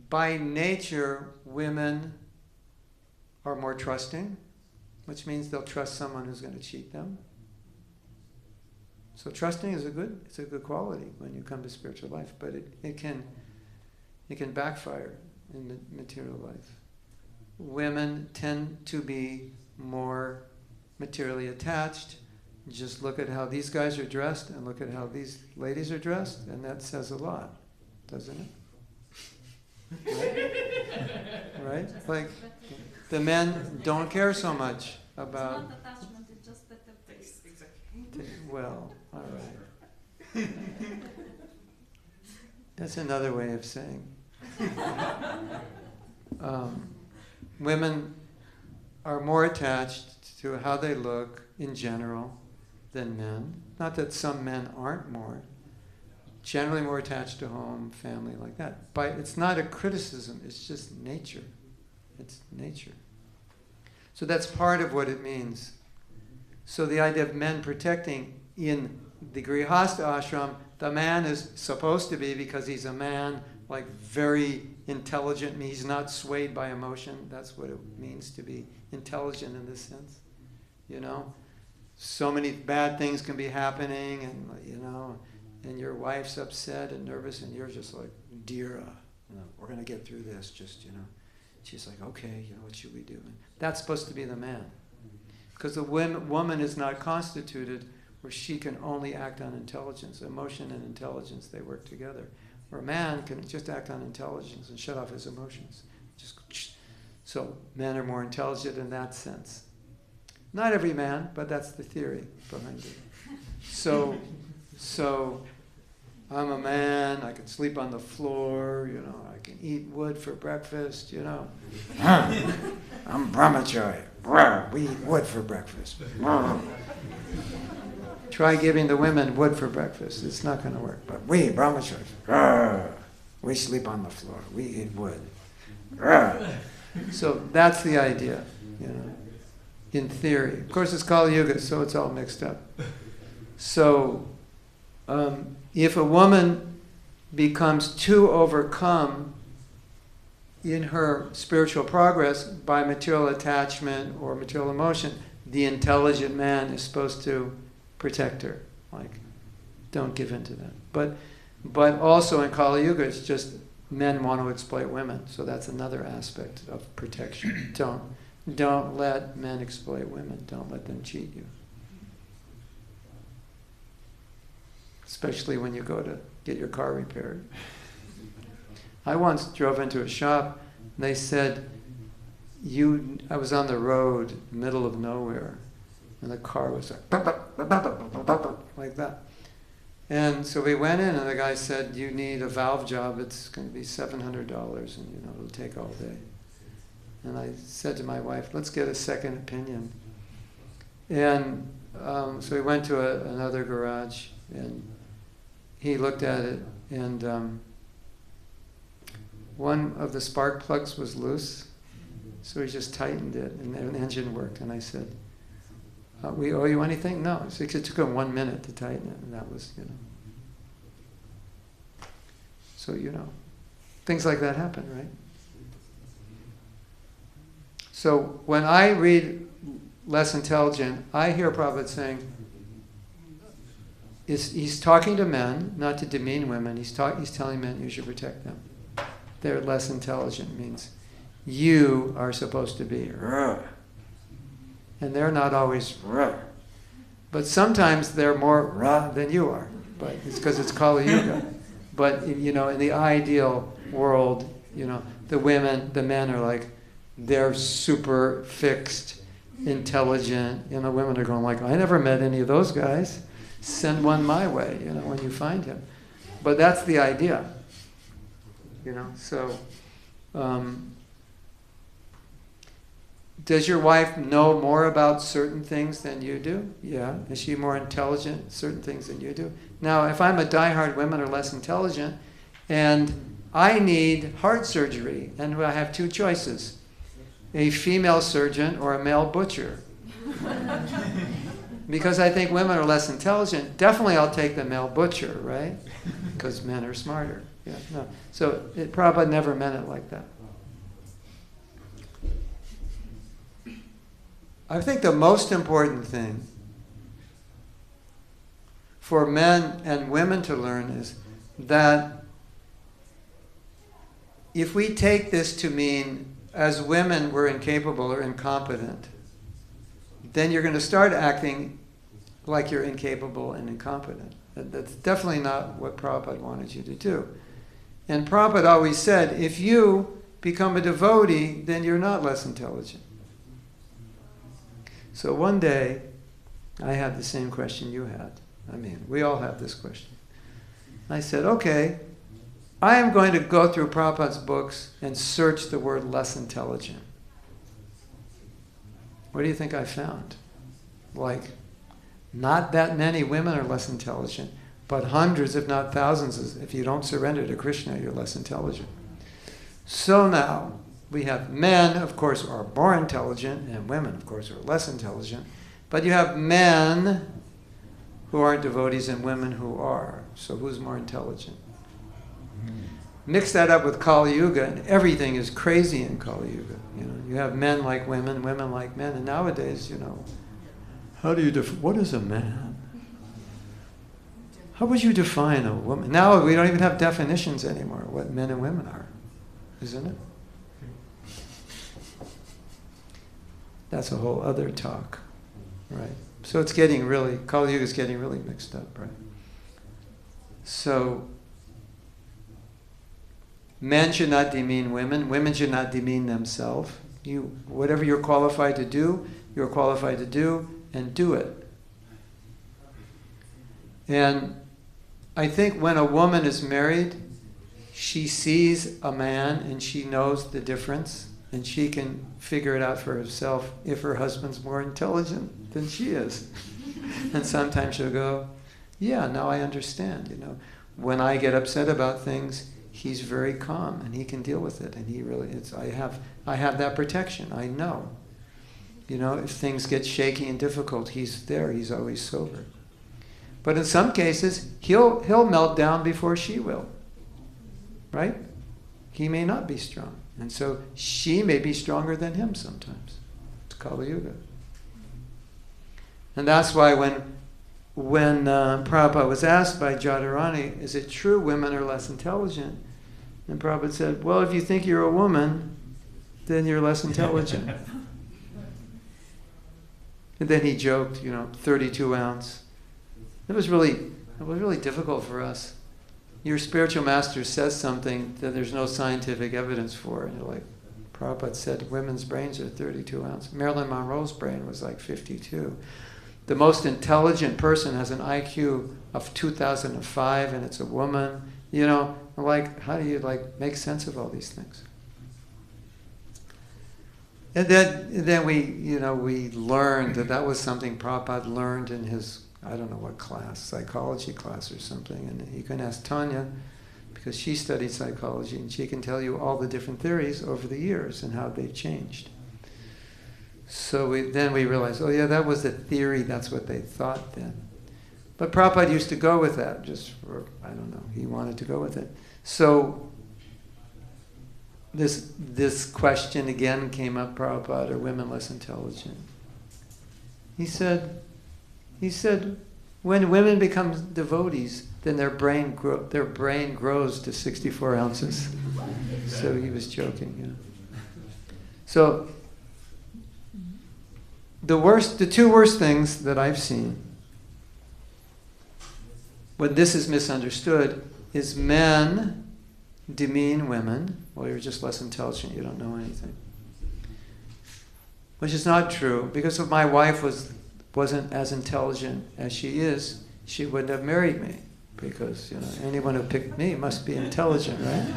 A: by nature, women are more trusting, which means they'll trust someone who's going to cheat them. So trusting is a good quality when you come to spiritual life, but it can backfire in the material life. Women tend to be more materially attached. Just look at how these guys are dressed and look at how these ladies are dressed, and that says a lot, doesn't it? Right? Right? Like, the men don't care so much about...
D: It's not attachment, it's just better taste. Exactly.
A: Well, all right. That's another way of saying. Women are more attached to how they look in general than men. Not that some men aren't more. Generally more attached to home, family, like that. But it's not a criticism, it's just nature. It's nature. So that's part of what it means. So the idea of men protecting in the Grihastha ashram, the man is supposed to be, because he's a man, like very intelligent. He's not swayed by emotion. That's what it means to be intelligent in this sense, you know. so many bad things can be happening, and and your wife's upset and nervous, and you're just like, dear, we're going to get through this, just, She's like, okay, what should we do? And that's supposed to be the man. Because the woman is not constituted where she can only act on intelligence. Emotion and intelligence, they work together. Where a man can just act on intelligence and shut off his emotions. So men are more intelligent in that sense. Not every man, but that's the theory behind it. So I'm a man, I can sleep on the floor, I can eat wood for breakfast, I'm brahmachari. We eat wood for breakfast. Try giving the women wood for breakfast. It's not going to work. But we brahmacharis, we sleep on the floor. We eat wood. So that's the idea, in theory. Of course, it's Kali Yuga, so it's all mixed up. So if a woman becomes too overcome in her spiritual progress by material attachment or material emotion, the intelligent man is supposed to protect her. Like, don't give in to that. But also in Kali Yuga, it's just men want to exploit women. So that's another aspect of protection. Don't let men exploit women. Don't let them cheat you. Especially when you go to get your car repaired. I once drove into a shop, and they said, I was on the road, middle of nowhere, and the car was like that. And so we went in, and the guy said, you need a valve job, it's going to be $700, and it'll take all day. And I said to my wife, let's get a second opinion. And so we went to another garage, and he looked at it, and one of the spark plugs was loose, so he just tightened it, and the engine worked. And I said, we owe you anything? No. So it took him 1 minute to tighten it, and that was, So, things like that happen, right? So when I read Less Intelligent, I hear Prabhupada saying, he's talking to men, not to demean women. He's telling men you should protect them. They're less intelligent, means you are supposed to be and they're not always but sometimes they're more than you are, but it's because it's Kali Yuga. But in the ideal world, the men are like, they're super fixed, intelligent, women are going like, I never met any of those guys, send one my way, when you find him. But that's the idea. So does your wife know more about certain things than you do? Yeah. Is she more intelligent at certain things than you do? Now, if I'm a diehard women are less intelligent, and I need heart surgery, and I have two choices, a female surgeon or a male butcher. Because I think women are less intelligent, definitely I'll take the male butcher, right? Because men are smarter. Yeah, no. So Prabhupada never meant it like that. I think the most important thing for men and women to learn is that if we take this to mean as women we're incapable or incompetent, then you're going to start acting like you're incapable and incompetent. That's definitely not what Prabhupada wanted you to do. And Prabhupada always said, if you become a devotee, then you're not less intelligent. So one day, I had the same question you had. We all have this question. I said, okay, I am going to go through Prabhupada's books and search the word less intelligent. What do you think I found? Not that many women are less intelligent, but hundreds, if not thousands. If you don't surrender to Krishna, you're less intelligent. So now, we have men, of course, who are more intelligent, and women, of course, who are less intelligent. But you have men who aren't devotees and women who are. So who's more intelligent? Mix that up with Kali Yuga, and everything is crazy in Kali Yuga. You have men like women, women like men, and nowadays, How do you what is a man? How would you define a woman? Now we don't even have definitions anymore, what men and women are, isn't it? That's a whole other talk, right? So it's getting really, Kali Yuga is getting really mixed up, right? So, men should not demean women. Women should not demean themselves. Whatever you're qualified to do, you're qualified to do, and do it. And I think when a woman is married, she sees a man and she knows the difference, and she can figure it out for herself if her husband's more intelligent than she is. And sometimes she'll go, yeah, now I understand, you know. When I get upset about things, he's very calm and he can deal with it, and he really I have that protection. I know. You know, if things get shaky and difficult, he's there, he's always sober. But in some cases, he'll melt down before she will. Right? He may not be strong. And so she may be stronger than him sometimes. It's Kali Yuga. And that's why when Prabhupada was asked by Jadharani, is it true women are less intelligent? And Prabhupada said, well, if you think you're a woman, then you're less intelligent. And then he joked, 32 ounce. It was really difficult for us. Your spiritual master says something that there's no scientific evidence for, and you're like, Prabhupada said women's brains are 32 ounce. Marilyn Monroe's brain was like 52. The most intelligent person has an IQ of 2005, and it's a woman. How do you make sense of all these things? And then we learned that was something Prabhupada learned in his, I don't know what class, psychology class or something. And you can ask Tanya, because she studied psychology, and she can tell you all the different theories over the years and how they've changed. So we realized, oh yeah, that was the theory, that's what they thought then. But Prabhupada used to go with that, just for, I don't know, he wanted to go with it. So this question again came up, Prabhupada, are women less intelligent? He said, when women become devotees, then their brain grows to 64 ounces. So he was joking, So the two worst things that I've seen, when this is misunderstood, is men demean women. Well, you're just less intelligent, you don't know anything. Which is not true, because if my wife wasn't as intelligent as she is, she wouldn't have married me. Because, anyone who picked me must be intelligent, right?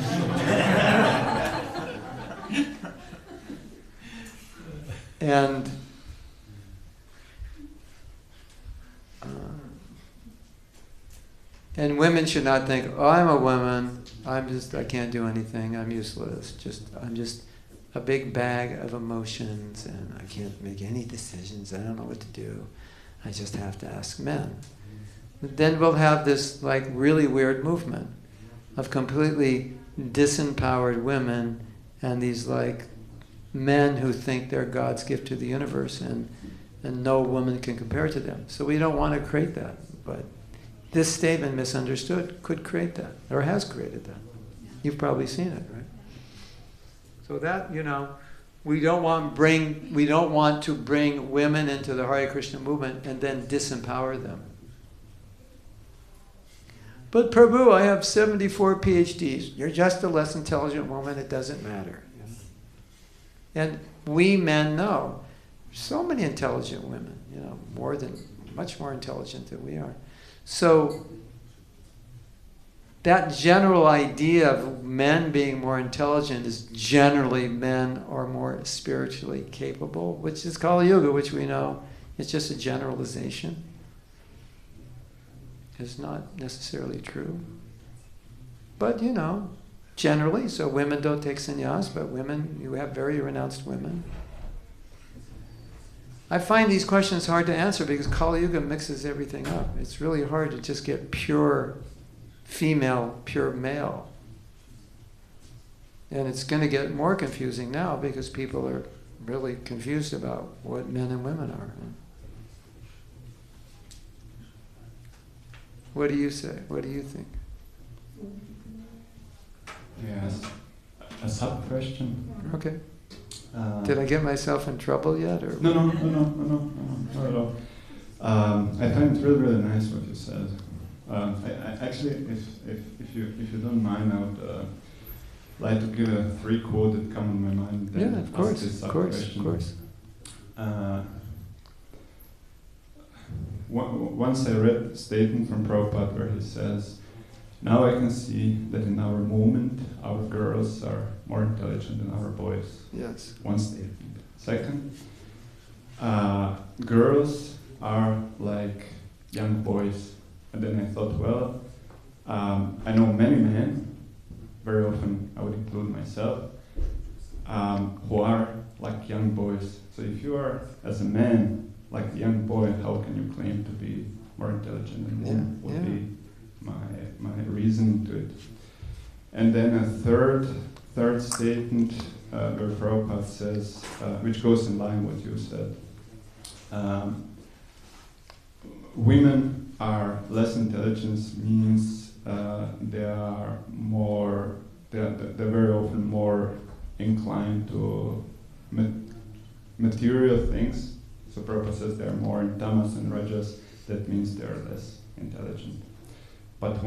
A: And women should not think, oh, I'm a woman, I can't do anything, I'm useless, I'm just a big bag of emotions, and I can't make any decisions, I don't know what to do, I just have to ask men. Then we'll have this really weird movement of completely disempowered women and these men who think they're God's gift to the universe, and no woman can compare to them. So we don't want to create that, but this statement, misunderstood, could create that, or has created that. You've probably seen it, right? So that, we don't want to bring women into the Hare Krishna movement and then disempower them. But Prabhu, I have 74 PhDs. You're just a less intelligent woman, it doesn't matter. And we men know, so many intelligent women, much more intelligent than we are. So that general idea of men being more intelligent is generally men are more spiritually capable, which is Kali Yuga, which we know is just a generalization. It's not necessarily true. But, generally, so women don't take sannyas, but women, you have very renounced women. I find these questions hard to answer because Kali Yuga mixes everything up. It's really hard to just get pure female, pure male. And it's going to get more confusing now because people are really confused about what men and women are. What do you say? What do you think?
C: Yes. A sub-question?
A: Okay. Did I get myself in trouble yet? Or?
C: No, not at all. I find it really, really nice what you said. I actually, if you don't mind, I would like to give a 3 quote that come in my mind. Then
A: Yeah, of course,
C: this
A: of course,
C: question.
A: of course.
C: Once I read a statement from Prabhupada where he says, "Now I can see that in our moment, our girls are more intelligent than our boys."
A: Yes.
C: One statement. Second, girls are like young boys. And then I thought, well, I know many men, very often I would include myself, who are like young boys. So if you are, as a man, like a young boy, how can you claim to be more intelligent than women? Would be my reason to it. And then a third statement where Prabhupada says, which goes in line with what you said, women are less intelligent means they are more, they're very often more inclined to material things. So Prabhupada says they're more in tamas and rajas, that means they're less intelligent. But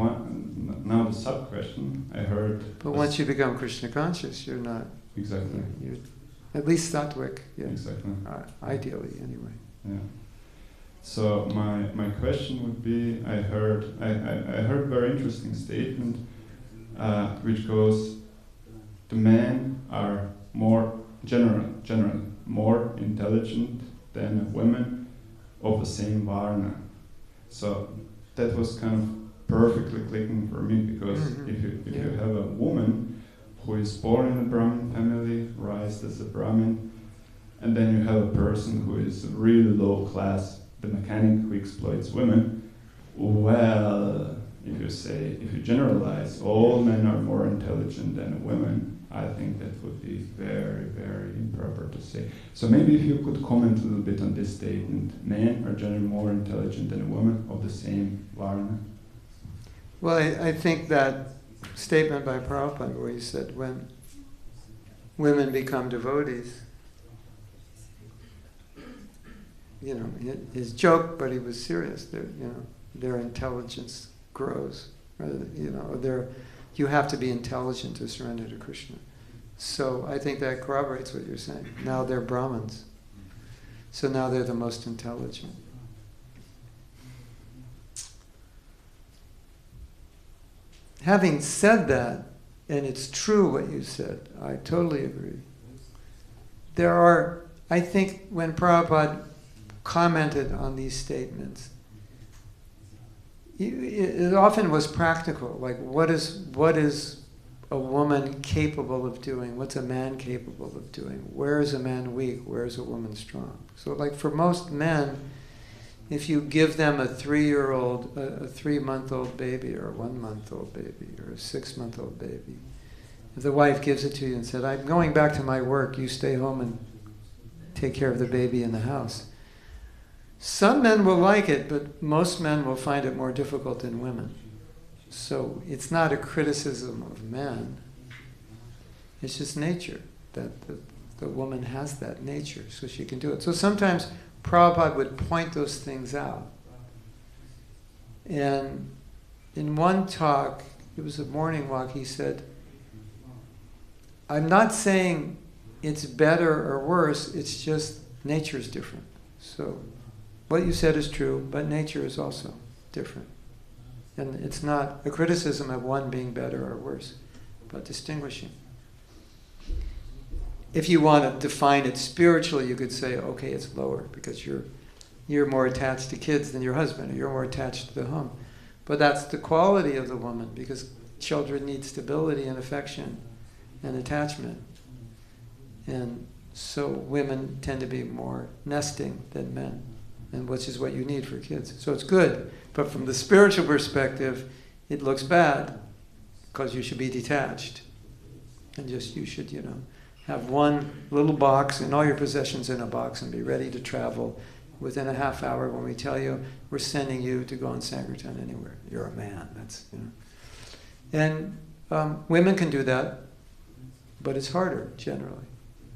C: now the sub-question I heard...
A: But once you become Krishna conscious, you're not...
C: Exactly.
A: You're at least sattvic, yeah.
C: Exactly.
A: Ideally, anyway.
C: Yeah. So my question would be, I heard a very interesting statement, which goes, the men are more generally more intelligent than women of the same varna. So that was kind of perfectly clicking for me, because if you have a woman who is born in a Brahmin family, raised as a Brahmin, and then you have a person who is really low class, the mechanic who exploits women, well, if you generalize, all men are more intelligent than women, I think that would be very, very improper to say. So maybe if you could comment a little bit on this statement, men are generally more intelligent than women of the same varna.
A: Well, I think that statement by Prabhupada where he said when women become devotees, you know, his joke, but he was serious. Their intelligence grows. You know, you have to be intelligent to surrender to Krishna. So I think that corroborates what you're saying. Now they're Brahmins, so now they're the most intelligent. Having said that, and it's true what you said, I totally agree. I think when Prabhupada commented on these statements, it often was practical, like what is a woman capable of doing? What's a man capable of doing? Where is a man weak? Where is a woman strong? So like for most men, if you give them a 3-month-old baby, or a 1-month-old baby, or a 6-month-old baby, if the wife gives it to you and said, "I'm going back to my work, you stay home and take care of the baby in the house," some men will like it, but most men will find it more difficult than women. So it's not a criticism of men. It's just nature, that the woman has that nature, so she can do it. So sometimes Prabhupada would point those things out. And in one talk, it was a morning walk, he said, "I'm not saying it's better or worse, it's just nature's different. So what you said is true, but nature is also different. And it's not a criticism of one being better or worse, but distinguishing." If you want to define it spiritually, you could say, okay, it's lower because you're more attached to kids than your husband, or you're more attached to the home. But that's the quality of the woman, because children need stability and affection and attachment. And so women tend to be more nesting than men, and which is what you need for kids. So it's good. But from the spiritual perspective, it looks bad, because you should be detached. And just, you should, have one little box and all your possessions in a box and be ready to travel within a half hour when we tell you we're sending you to go on Sankirtan anywhere. You're a man. That's, you know. And women can do that, but it's harder generally.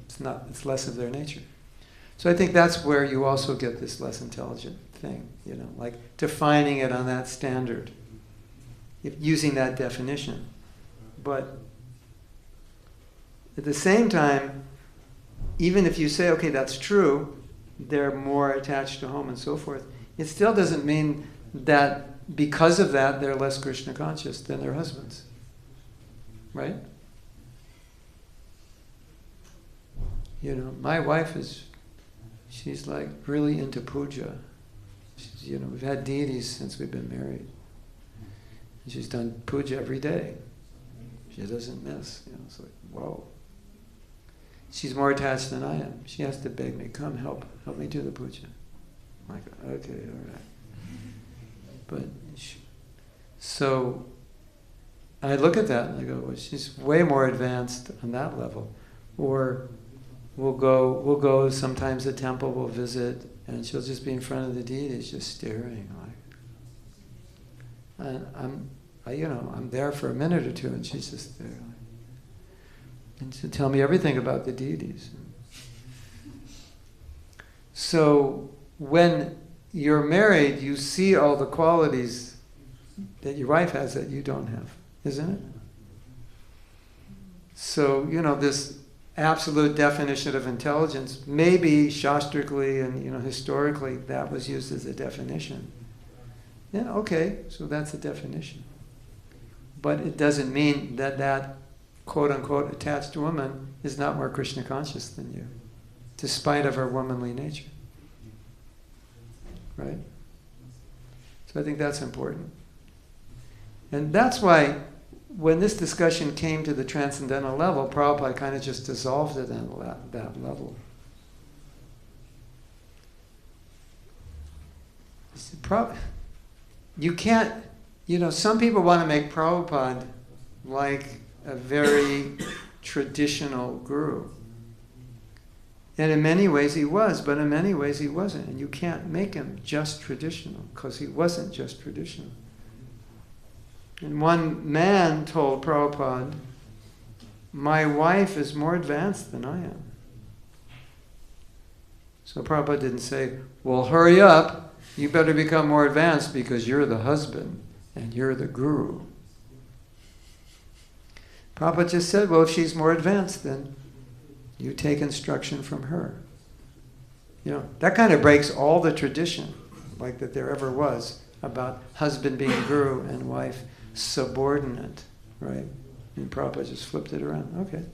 A: It's less of their nature. So I think that's where you also get this less intelligent thing, you know, like defining it on that standard, using that definition. But at the same time, even if you say, okay, that's true, they're more attached to home and so forth, it still doesn't mean that because of that they're less Krishna conscious than their husbands. Right? You know, my wife she's like really into puja. She's, you know, we've had deities since we've been married. And she's done puja every day. She doesn't miss. You know, it's like, whoa. She's more attached than I am. She has to beg me, come help me do the puja. I'm like, okay, all right. But so I look at that and I go, well, she's way more advanced on that level. Or we'll go sometimes to the temple, we'll visit, and she'll just be in front of the deities, just staring. Like, and I'm there for a minute or two, and she's just there. Like, and she'll tell me everything about the deities. So when you're married, you see all the qualities that your wife has that you don't have, isn't it? So, you know, this absolute definition of intelligence, maybe shastrically and, you know, historically that was used as a definition. Yeah, okay, so that's a definition. But it doesn't mean that that quote-unquote attached woman is not more Krishna conscious than you, despite of her womanly nature. Right? So I think that's important. And that's why when this discussion came to the transcendental level, Prabhupada kind of just dissolved it at that level. You can't, you know, some people want to make Prabhupada like a very traditional guru. And in many ways he was, but in many ways he wasn't. And you can't make him just traditional, because he wasn't just traditional. And one man told Prabhupada, my wife is more advanced than I am. So Prabhupada didn't say, well, hurry up, you better become more advanced because you're the husband and you're the guru. Prabhupada just said, well, if she's more advanced, then you take instruction from her. You know, that kind of breaks all the tradition, like that there ever was, about husband being guru and wife subordinate, right? And Prabhupada just flipped it around. Okay.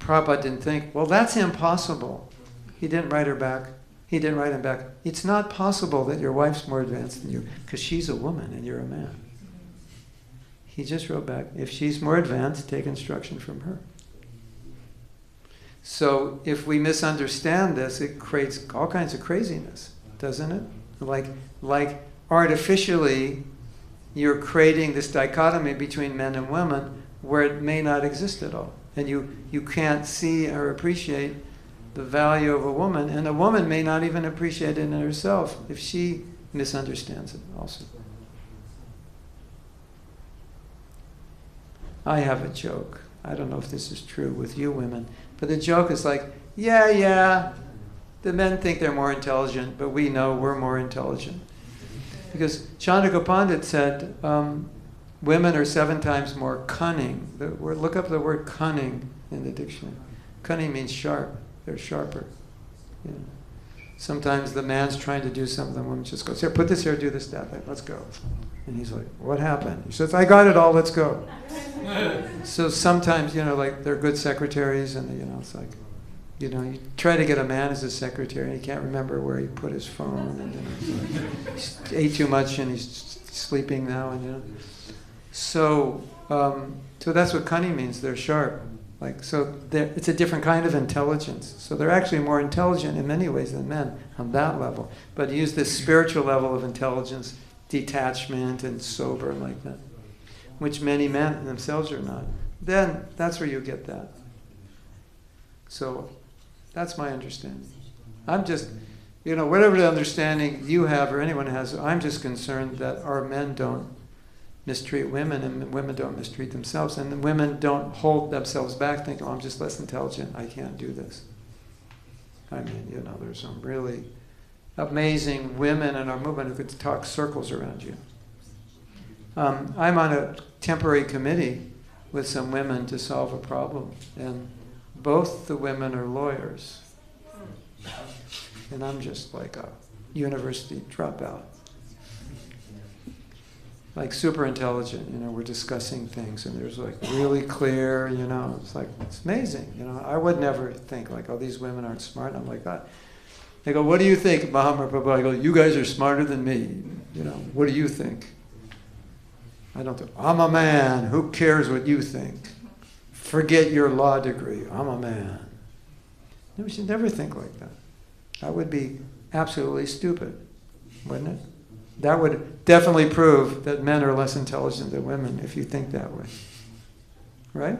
A: Prabhupada didn't think, well, that's impossible. He didn't write her back. He didn't write him back. It's not possible that your wife's more advanced than you, because she's a woman and you're a man. He just wrote back, if she's more advanced, take instruction from her. So if we misunderstand this, it creates all kinds of craziness, doesn't it? Like artificially, you're creating this dichotomy between men and women where it may not exist at all. And you can't see or appreciate the value of a woman, and a woman may not even appreciate it in herself if she misunderstands it also. I have a joke. I don't know if this is true with you women, but the joke is like, yeah, the men think they're more intelligent, but we know we're more intelligent. Because Chandrika Pandit said, women are 7 times more cunning. Look up the word cunning in the dictionary. Cunning means sharp. They're sharper. You know. Sometimes the man's trying to do something, the woman just goes, here, put this here, do this, that, let's go. And he's like, what happened? He says, I got it all, let's go. So sometimes, you know, like they're good secretaries, and you know, it's like, you know, you try to get a man as a secretary, and he can't remember where he put his phone, and you know, he ate too much and he's sleeping now, and you know. So that's what cunning means. They're sharp. Like, so it's a different kind of intelligence. So they're actually more intelligent in many ways than men on that level. But use this spiritual level of intelligence, detachment and sober like that, which many men themselves are not. Then that's where you get that. So that's my understanding. I'm just, whatever the understanding you have or anyone has, I'm just concerned that our men don't mistreat women and women don't mistreat themselves, and the women don't hold themselves back thinking, oh, I'm just less intelligent, I can't do this. I mean, there's some really amazing women in our movement who could talk circles around you. I'm on a temporary committee with some women to solve a problem, and both the women are lawyers. And I'm just like a university dropout. Like super intelligent, we're discussing things and there's like really clear, it's like, it's amazing. I would never think like, oh, these women aren't smart. And I'm like, that. They go, what do you think, Mahamra Prabhu? I go, you guys are smarter than me. What do you think? I don't think, I'm a man. Who cares what you think? Forget your law degree. I'm a man. We should never think like that. That would be absolutely stupid, wouldn't it? That would definitely prove that men are less intelligent than women if you think that way. Right?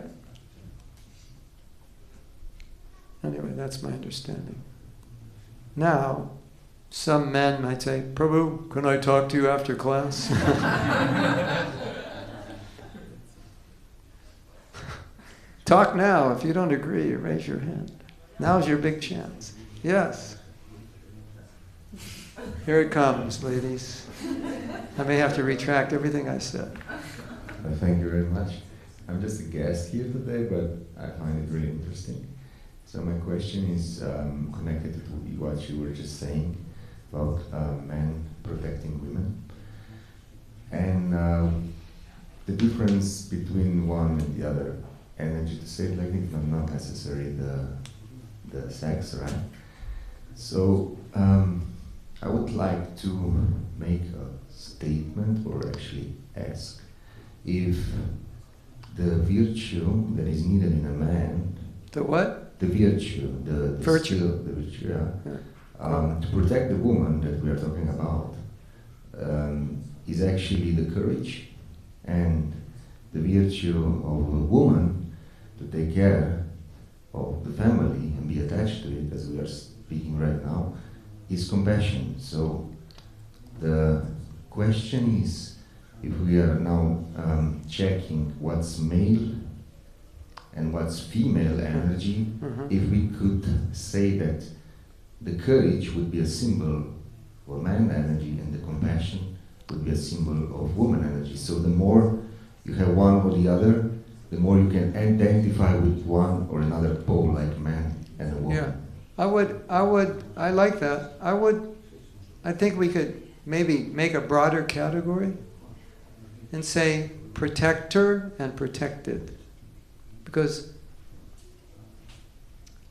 A: Anyway, that's my understanding. Now, some men might say, Prabhu, can I talk to you after class? Talk now. If you don't agree, raise your hand. Now's your big chance. Yes. Here it comes, ladies. I may have to retract everything I said.
E: Thank you very much. I'm just a guest here today, but I find it really interesting. So my question is connected to what you were just saying about men protecting women. And the difference between one and the other energy, to say it like this, not necessarily the sex, right? So I would like to make a statement, or actually ask, if the virtue that is needed in a man,
A: the what?
E: The virtue, the
A: virtue,
E: skill, the virtue, to protect the woman that we are talking about, is actually the courage and the virtue of a woman to take care of the family and be attached to it, as we are speaking right now, is compassion. So the question is, if we are now checking what's male and what's female energy, if we could say that the courage would be a symbol for man energy and the compassion would be a symbol of woman energy. So the more you have one or the other, the more you can identify with one or another pole, like man and a woman.
A: Yeah. I like that. I think we could maybe make a broader category and say protector and protected. Because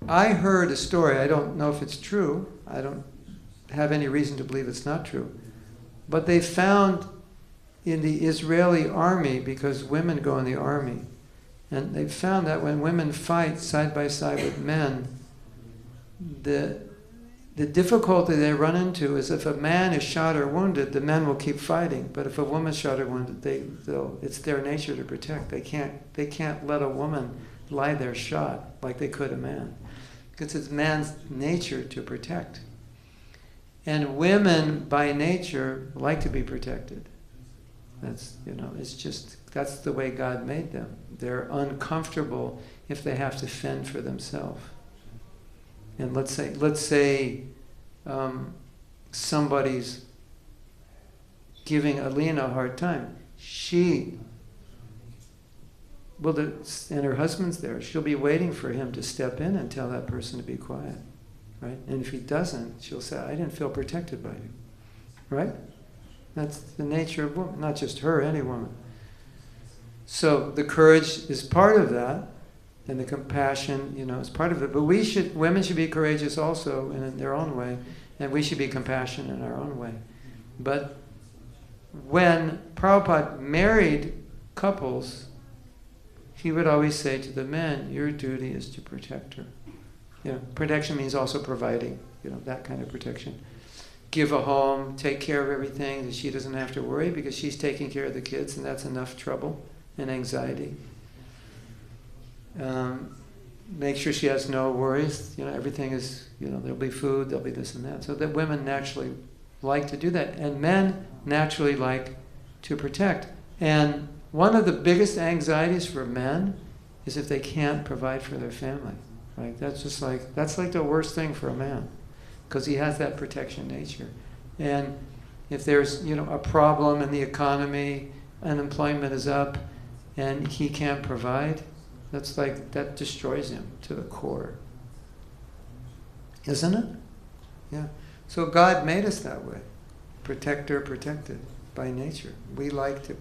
A: I heard a story, I don't know if it's true, I don't have any reason to believe it's not true, but they found in the Israeli army, because women go in the army, and they found that when women fight side by side with men, the difficulty they run into is if a man is shot or wounded, the men will keep fighting. But if a woman's shot or wounded, it's their nature to protect. They can't let a woman lie there shot like they could a man, because it's man's nature to protect. And women by nature like to be protected. That's that's the way God made them. They're uncomfortable if they have to fend for themselves. And let's say somebody's giving Alina a hard time. And her husband's there. She'll be waiting for him to step in and tell that person to be quiet, right? And if he doesn't, she'll say, "I didn't feel protected by you," right? That's the nature of woman, not just her, any woman. So the courage is part of that. And the compassion, is part of it. But women should be courageous also in their own way, and we should be compassionate in our own way. But when Prabhupada married couples, he would always say to the men, your duty is to protect her. Protection means also providing, that kind of protection. Give a home, take care of everything, that she doesn't have to worry because she's taking care of the kids, and that's enough trouble and anxiety. make sure she has no worries. Everything is, there'll be food, there'll be this and that. So that women naturally like to do that. And men naturally like to protect. And one of the biggest anxieties for men is if they can't provide for their family. Right? That's like the worst thing for a man, because he has that protection nature. And if there's, a problem in the economy, unemployment is up, and he can't provide, that destroys him to the core. Isn't it? Yeah. So God made us that way. Protector, protected by nature. We like to,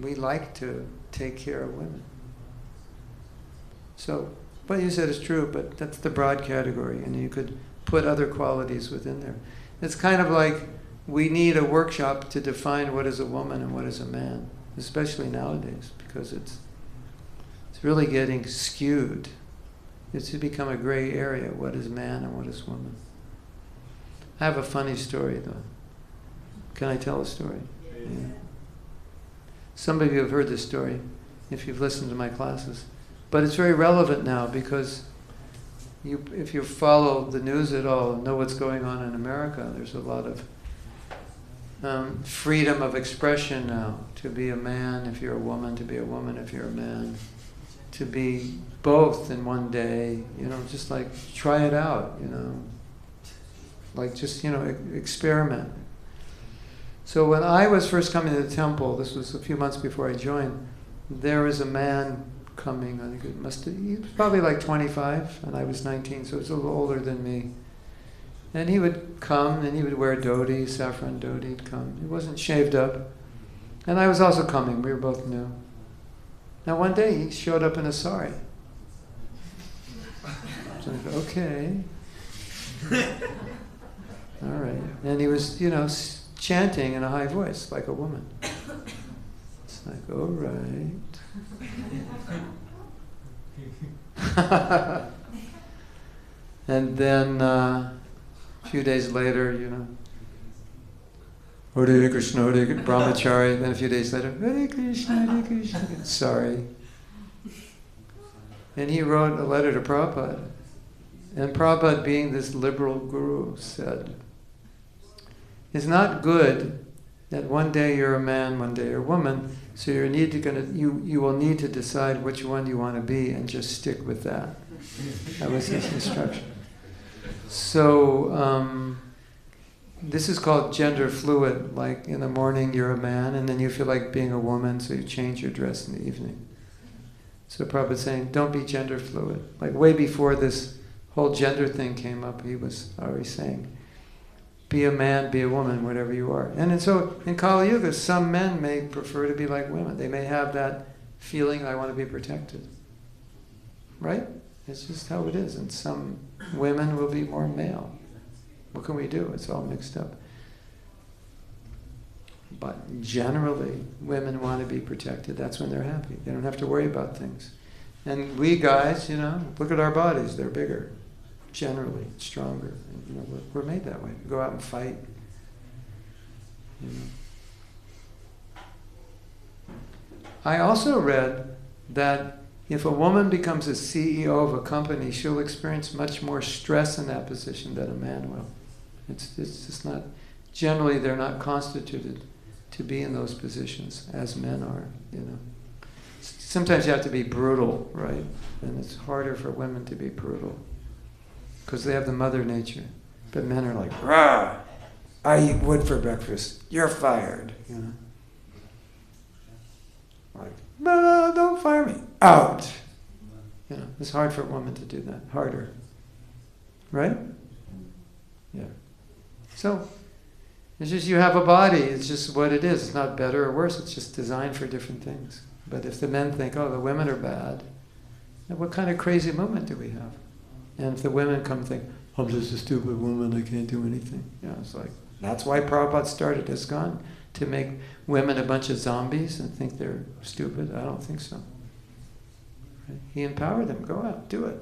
A: we like to take care of women. So what you said is true, but that's the broad category, and you could put other qualities within there. It's kind of like we need a workshop to define what is a woman and what is a man, especially nowadays, because it's really getting skewed. It's become a gray area, what is man and what is woman. I have a funny story, though. Can I tell a story? Yeah. Some of you have heard this story, if you've listened to my classes. But it's very relevant now, because if you follow the news at all and know what's going on in America, there's a lot of freedom of expression now. To be a man if you're a woman, to be a woman if you're a man, to be both in one day, just like try it out, like just, experiment. So when I was first coming to the temple, this was a few months before I joined, there was a man coming, I think he was probably like 25, and I was 19, so he was a little older than me. And he would come, and he would wear dhoti, saffron dhoti, he'd come. He wasn't shaved up. And I was also coming, we were both new. Now one day he showed up in a sari. So I go, okay. All right. And he was, chanting in a high voice, like a woman. It's like, all right. And then a few days later, Hare Krišna, Hare Krišna, brahmachari. Then a few days later, Hare Krišna, Hare Krišna. Sorry. And he wrote a letter to Prabhupada. And Prabhupada, being this liberal guru, said, it's not good that one day you're a man, one day you're a woman, so you will need to decide which one you want to be and just stick with that. That was his instruction. So this is called gender fluid, like in the morning you're a man and then you feel like being a woman, so you change your dress in the evening. So Prabhupada's saying, don't be gender fluid. Like way before this whole gender thing came up, he was already saying, be a man, be a woman, whatever you are. And so in Kali Yuga, some men may prefer to be like women. They may have that feeling, I want to be protected. Right? It's just how it is. And some women will be more male. What can we do? It's all mixed up. But generally, women want to be protected. That's when they're happy. They don't have to worry about things. And we guys, look at our bodies. They're bigger. Generally, stronger. And, we're made that way. We go out and fight. I also read that if a woman becomes a CEO of a company, she'll experience much more stress in that position than a man will. It's just not, generally they're not constituted to be in those positions as men are, Sometimes you have to be brutal, right? And it's harder for women to be brutal because they have the mother nature. But men are like, rah, I eat wood for breakfast, you're fired, Like, no, don't fire me, out. It's hard for a woman to do that, harder. Right? Yeah. So, it's just you have a body, it's just what it is. It's not better or worse, it's just designed for different things. But if the men think, oh, the women are bad, then what kind of crazy movement do we have? And if the women come think, I'm just a stupid woman, I can't do anything. It's like, that's why Prabhupada started ISKCON, to make women a bunch of zombies and think they're stupid. I don't think so. Right? He empowered them, go out, do it.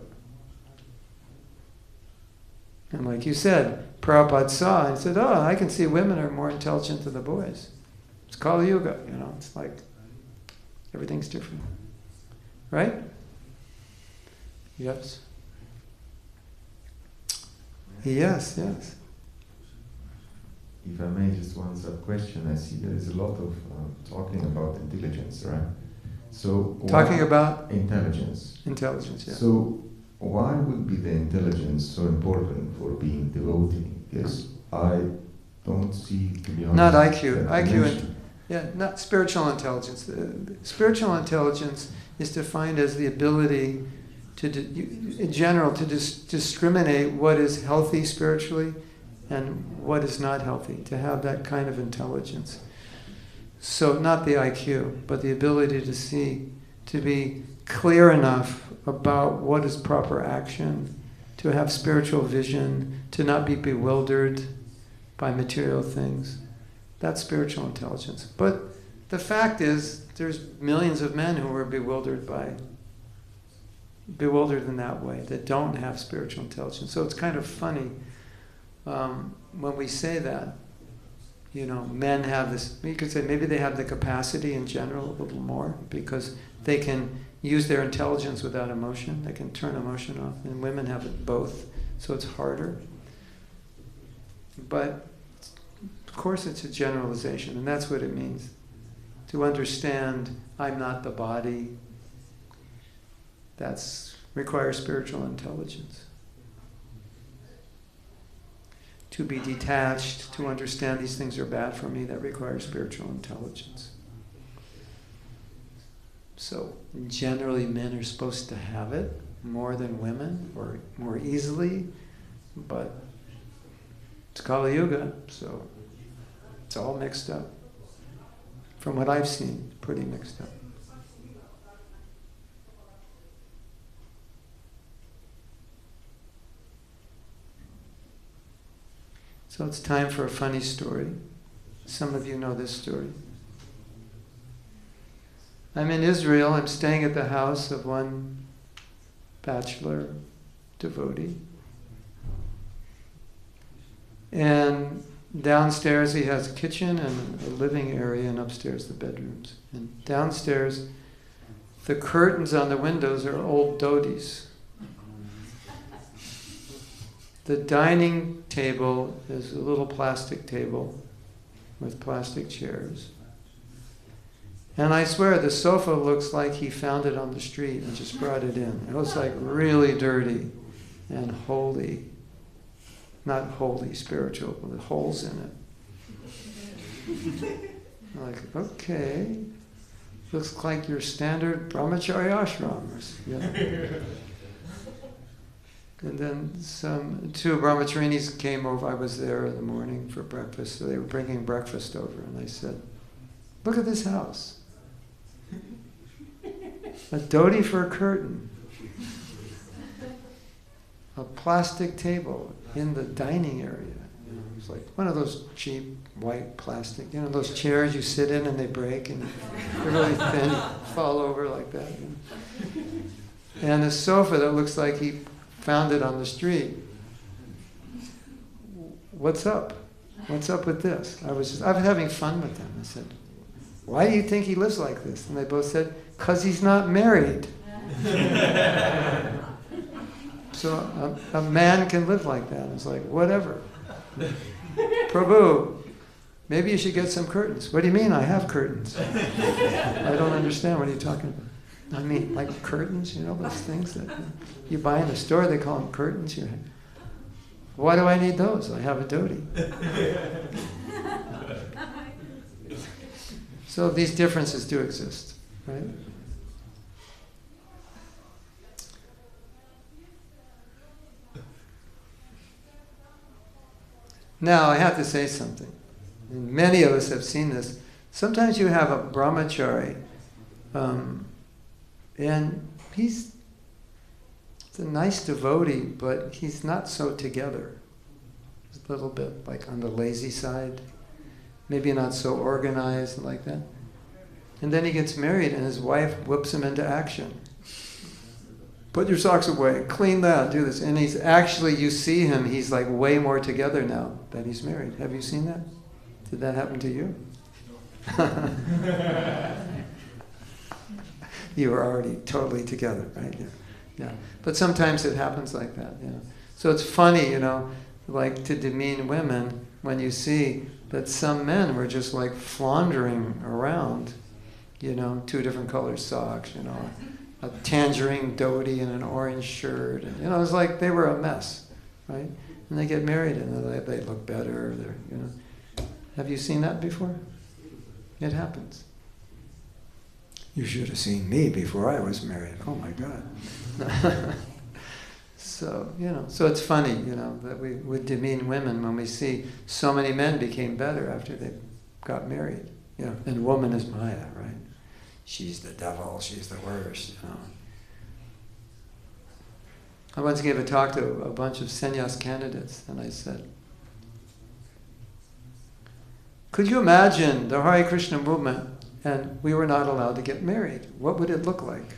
A: And like you said, Prabhupada saw and said, oh, I can see women are more intelligent than the boys. It's Kali Yuga, it's like, everything's different. right? Yes. Yes, yes.
E: If I may, just one sub-question. I see there is a lot of talking about intelligence, right? So
A: Talking about
E: intelligence.
A: intelligence, yeah.
E: So why would be the intelligence so important for being devotee? Because I don't see, to be honest,
A: Not IQ.
E: that
A: IQ,
E: connection.
A: not spiritual intelligence. Spiritual intelligence is defined as the ability to, in general, to discriminate what is healthy spiritually and what is not healthy, to have that kind of intelligence. So not the IQ, but the ability to see, to be clear enough about what is proper action, to have spiritual vision, to not be bewildered by material things. That's spiritual intelligence. But the fact is, there's millions of men who are bewildered in that way, that don't have spiritual intelligence. So it's kind of funny when we say that, men have this, you could say maybe they have the capacity in general a little more because they can use their intelligence without emotion. They can turn emotion off, and women have it both, so it's harder. But of course it's a generalization, and that's what it means. To understand I'm not the body, that requires spiritual intelligence. To be detached, to understand these things are bad for me, that requires spiritual intelligence. So generally men are supposed to have it more than women, or more easily, but it's Kali Yuga, so it's all mixed up. From what I've seen, pretty mixed up. So it's time for a funny story. Some of you know this story. I'm in Israel. I'm staying at the house of one bachelor devotee. And downstairs he has a kitchen and a living area, and upstairs the bedrooms. And downstairs, the curtains on the windows are old dhotis. The dining table is a little plastic table with plastic chairs. And I swear the sofa looks like he found it on the street and just brought it in. It looks like really dirty and holy. Not holy spiritual, but the holes in it. I'm like, okay. Looks like your standard brahmachari ashram. Yeah. And then two brahmacharinis came over. I was there in the morning for breakfast, so they were bringing breakfast over. And I said, look at this house. A dhoti for a curtain. A plastic table in the dining area. It was like one of those cheap white plastic, those chairs you sit in and they break and they're really thin, fall over like that. And a sofa that looks like he found it on the street. What's up? What's up with this? I was having fun with them. I said, why do you think he lives like this? And they both said, because he's not married. So a man can live like that. I was like, whatever. Prabhu, maybe you should get some curtains. What do you mean I have curtains? I don't understand. What are you talking about? I mean, like curtains, those things that you buy in the store, they call them curtains. Why do I need those? I have a dhoti. So these differences do exist, right? Now, I have to say something. And many of us have seen this. Sometimes you have a brahmachari, and he's a nice devotee, but he's not so together. He's a little bit like on the lazy side, maybe not so organized like that. And then he gets married and his wife whips him into action. Put your socks away, clean that, do this. And he's actually, you see him, he's like way more together now that he's married. Have you seen that? Did that happen to you? you were already totally together, right? Yeah. Yeah. But sometimes it happens like that, you know. So it's funny, you know, like to demean women when you see that some men were just like floundering around, you know, 2 different colored socks, you know, a tangerine dhoti and an orange shirt, and, you know, it was like they were a mess, right? And they get married and they look better, they're, you know. Have you seen that before? It happens. You should have seen me before I was married. Oh my God. So, you know, so it's funny, you know, that we would demean women when we see so many men became better after they got married. You know, and woman is Maya, right? She's the devil, she's the worst, you know. I once gave a talk to a bunch of sannyas candidates, and I said, could you imagine the Hare Krishna movement and we were not allowed to get married? What would it look like?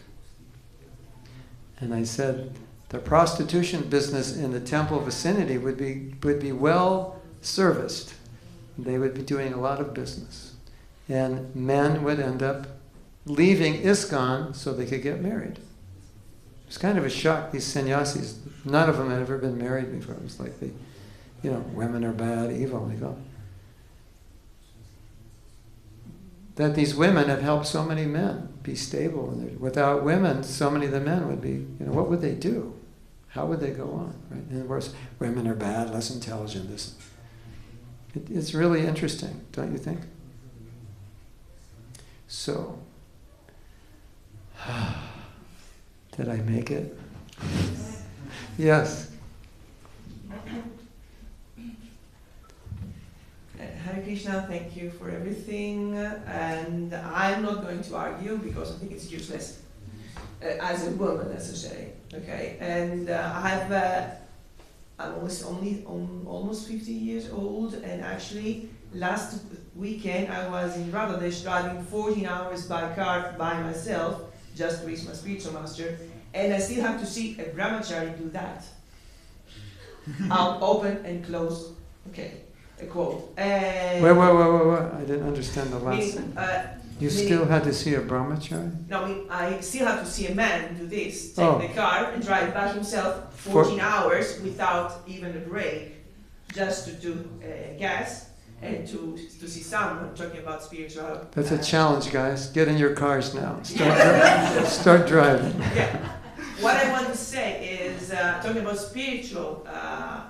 A: And I said, the prostitution business in the temple vicinity would be well serviced. They would be doing a lot of business. And men would end up leaving ISKCON so they could get married. It's kind of a shock, these sannyasis. None of them had ever been married before. It was like, you know, women are bad, evil. They go, that these women have helped so many men be stable. And without women, so many of the men would be, you know, what would they do? How would they go on? Right? And of course, women are bad, less intelligent. It's really interesting, don't you think? So, did I make it? Yes.
F: Hare Krishna, thank you for everything, and I'm not going to argue because I think it's useless as a woman, as I say. Okay, and I'm almost 50 years old, and actually last weekend I was in Bangladesh driving 14 hours by car by myself just to reach my spiritual master, and I still have to see a brahmachari do that. I'll open and close. Okay. A quote.
A: Wait. I didn't understand the last thing. You still had to see a brahmachari?
F: No, I still have to see a man do this, take the car and drive back himself 14 hours without even a break, just to do gas and to see someone talking about spiritual.
A: That's a challenge, guys. Get in your cars now. Start driving.
F: Yeah. What I want to say is, talking about spiritual,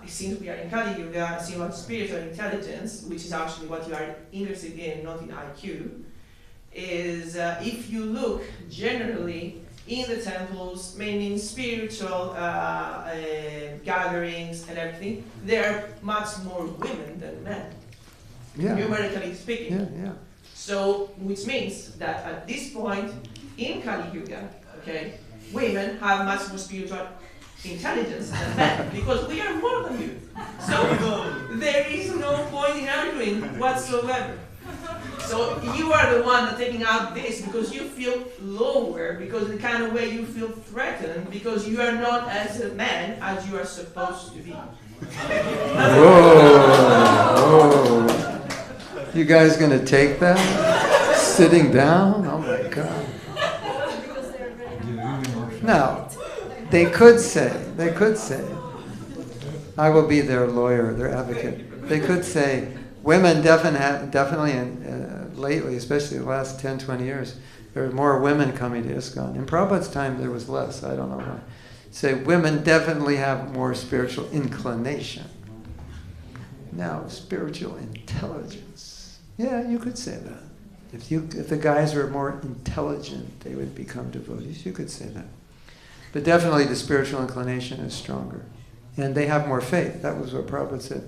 F: since we are in Kali Yuga, seeing about spiritual intelligence, which is actually what you are interested in, not in IQ, is if you look generally in the temples, mainly in spiritual gatherings and everything, there are much more women than men, numerically speaking.
A: Yeah.
F: So, which means that at this point in Kali Yuga, okay, women have much more spiritual intelligence than men, because we are more than you. So there is no point in arguing whatsoever. So you are the one that's taking out this because you feel lower, because in the kind of way you feel threatened, because you are not as a man as you are supposed to be.
A: Whoa. You guys gonna take that? Sitting down? Oh my God. Now, they could say, I will be their lawyer, their advocate. They could say, women definitely, lately, especially the last 10, 20 years, there are more women coming to ISKCON. In Prabhupada's time, there was less. I don't know why. Say, women definitely have more spiritual inclination. Now, spiritual intelligence. Yeah, you could say that. If the guys were more intelligent, they would become devotees. You could say that. But definitely the spiritual inclination is stronger. And they have more faith. That was what Prabhupada said.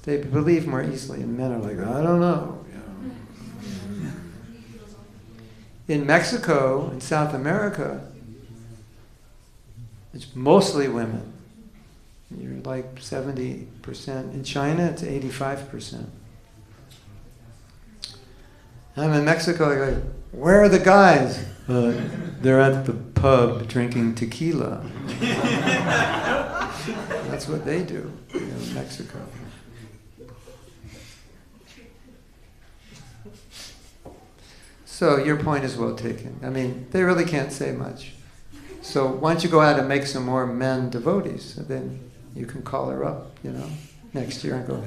A: They believe more easily. And men are like, I don't know. In Mexico, in South America, it's mostly women. You're like 70%. In China, it's 85%. I'm in Mexico, I go, where are the guys? They're at the pub drinking tequila. That's what they do in Mexico. So your point is well taken. I mean, they really can't say much. So why don't you go out and make some more men devotees? And then you can call her up, next year and go,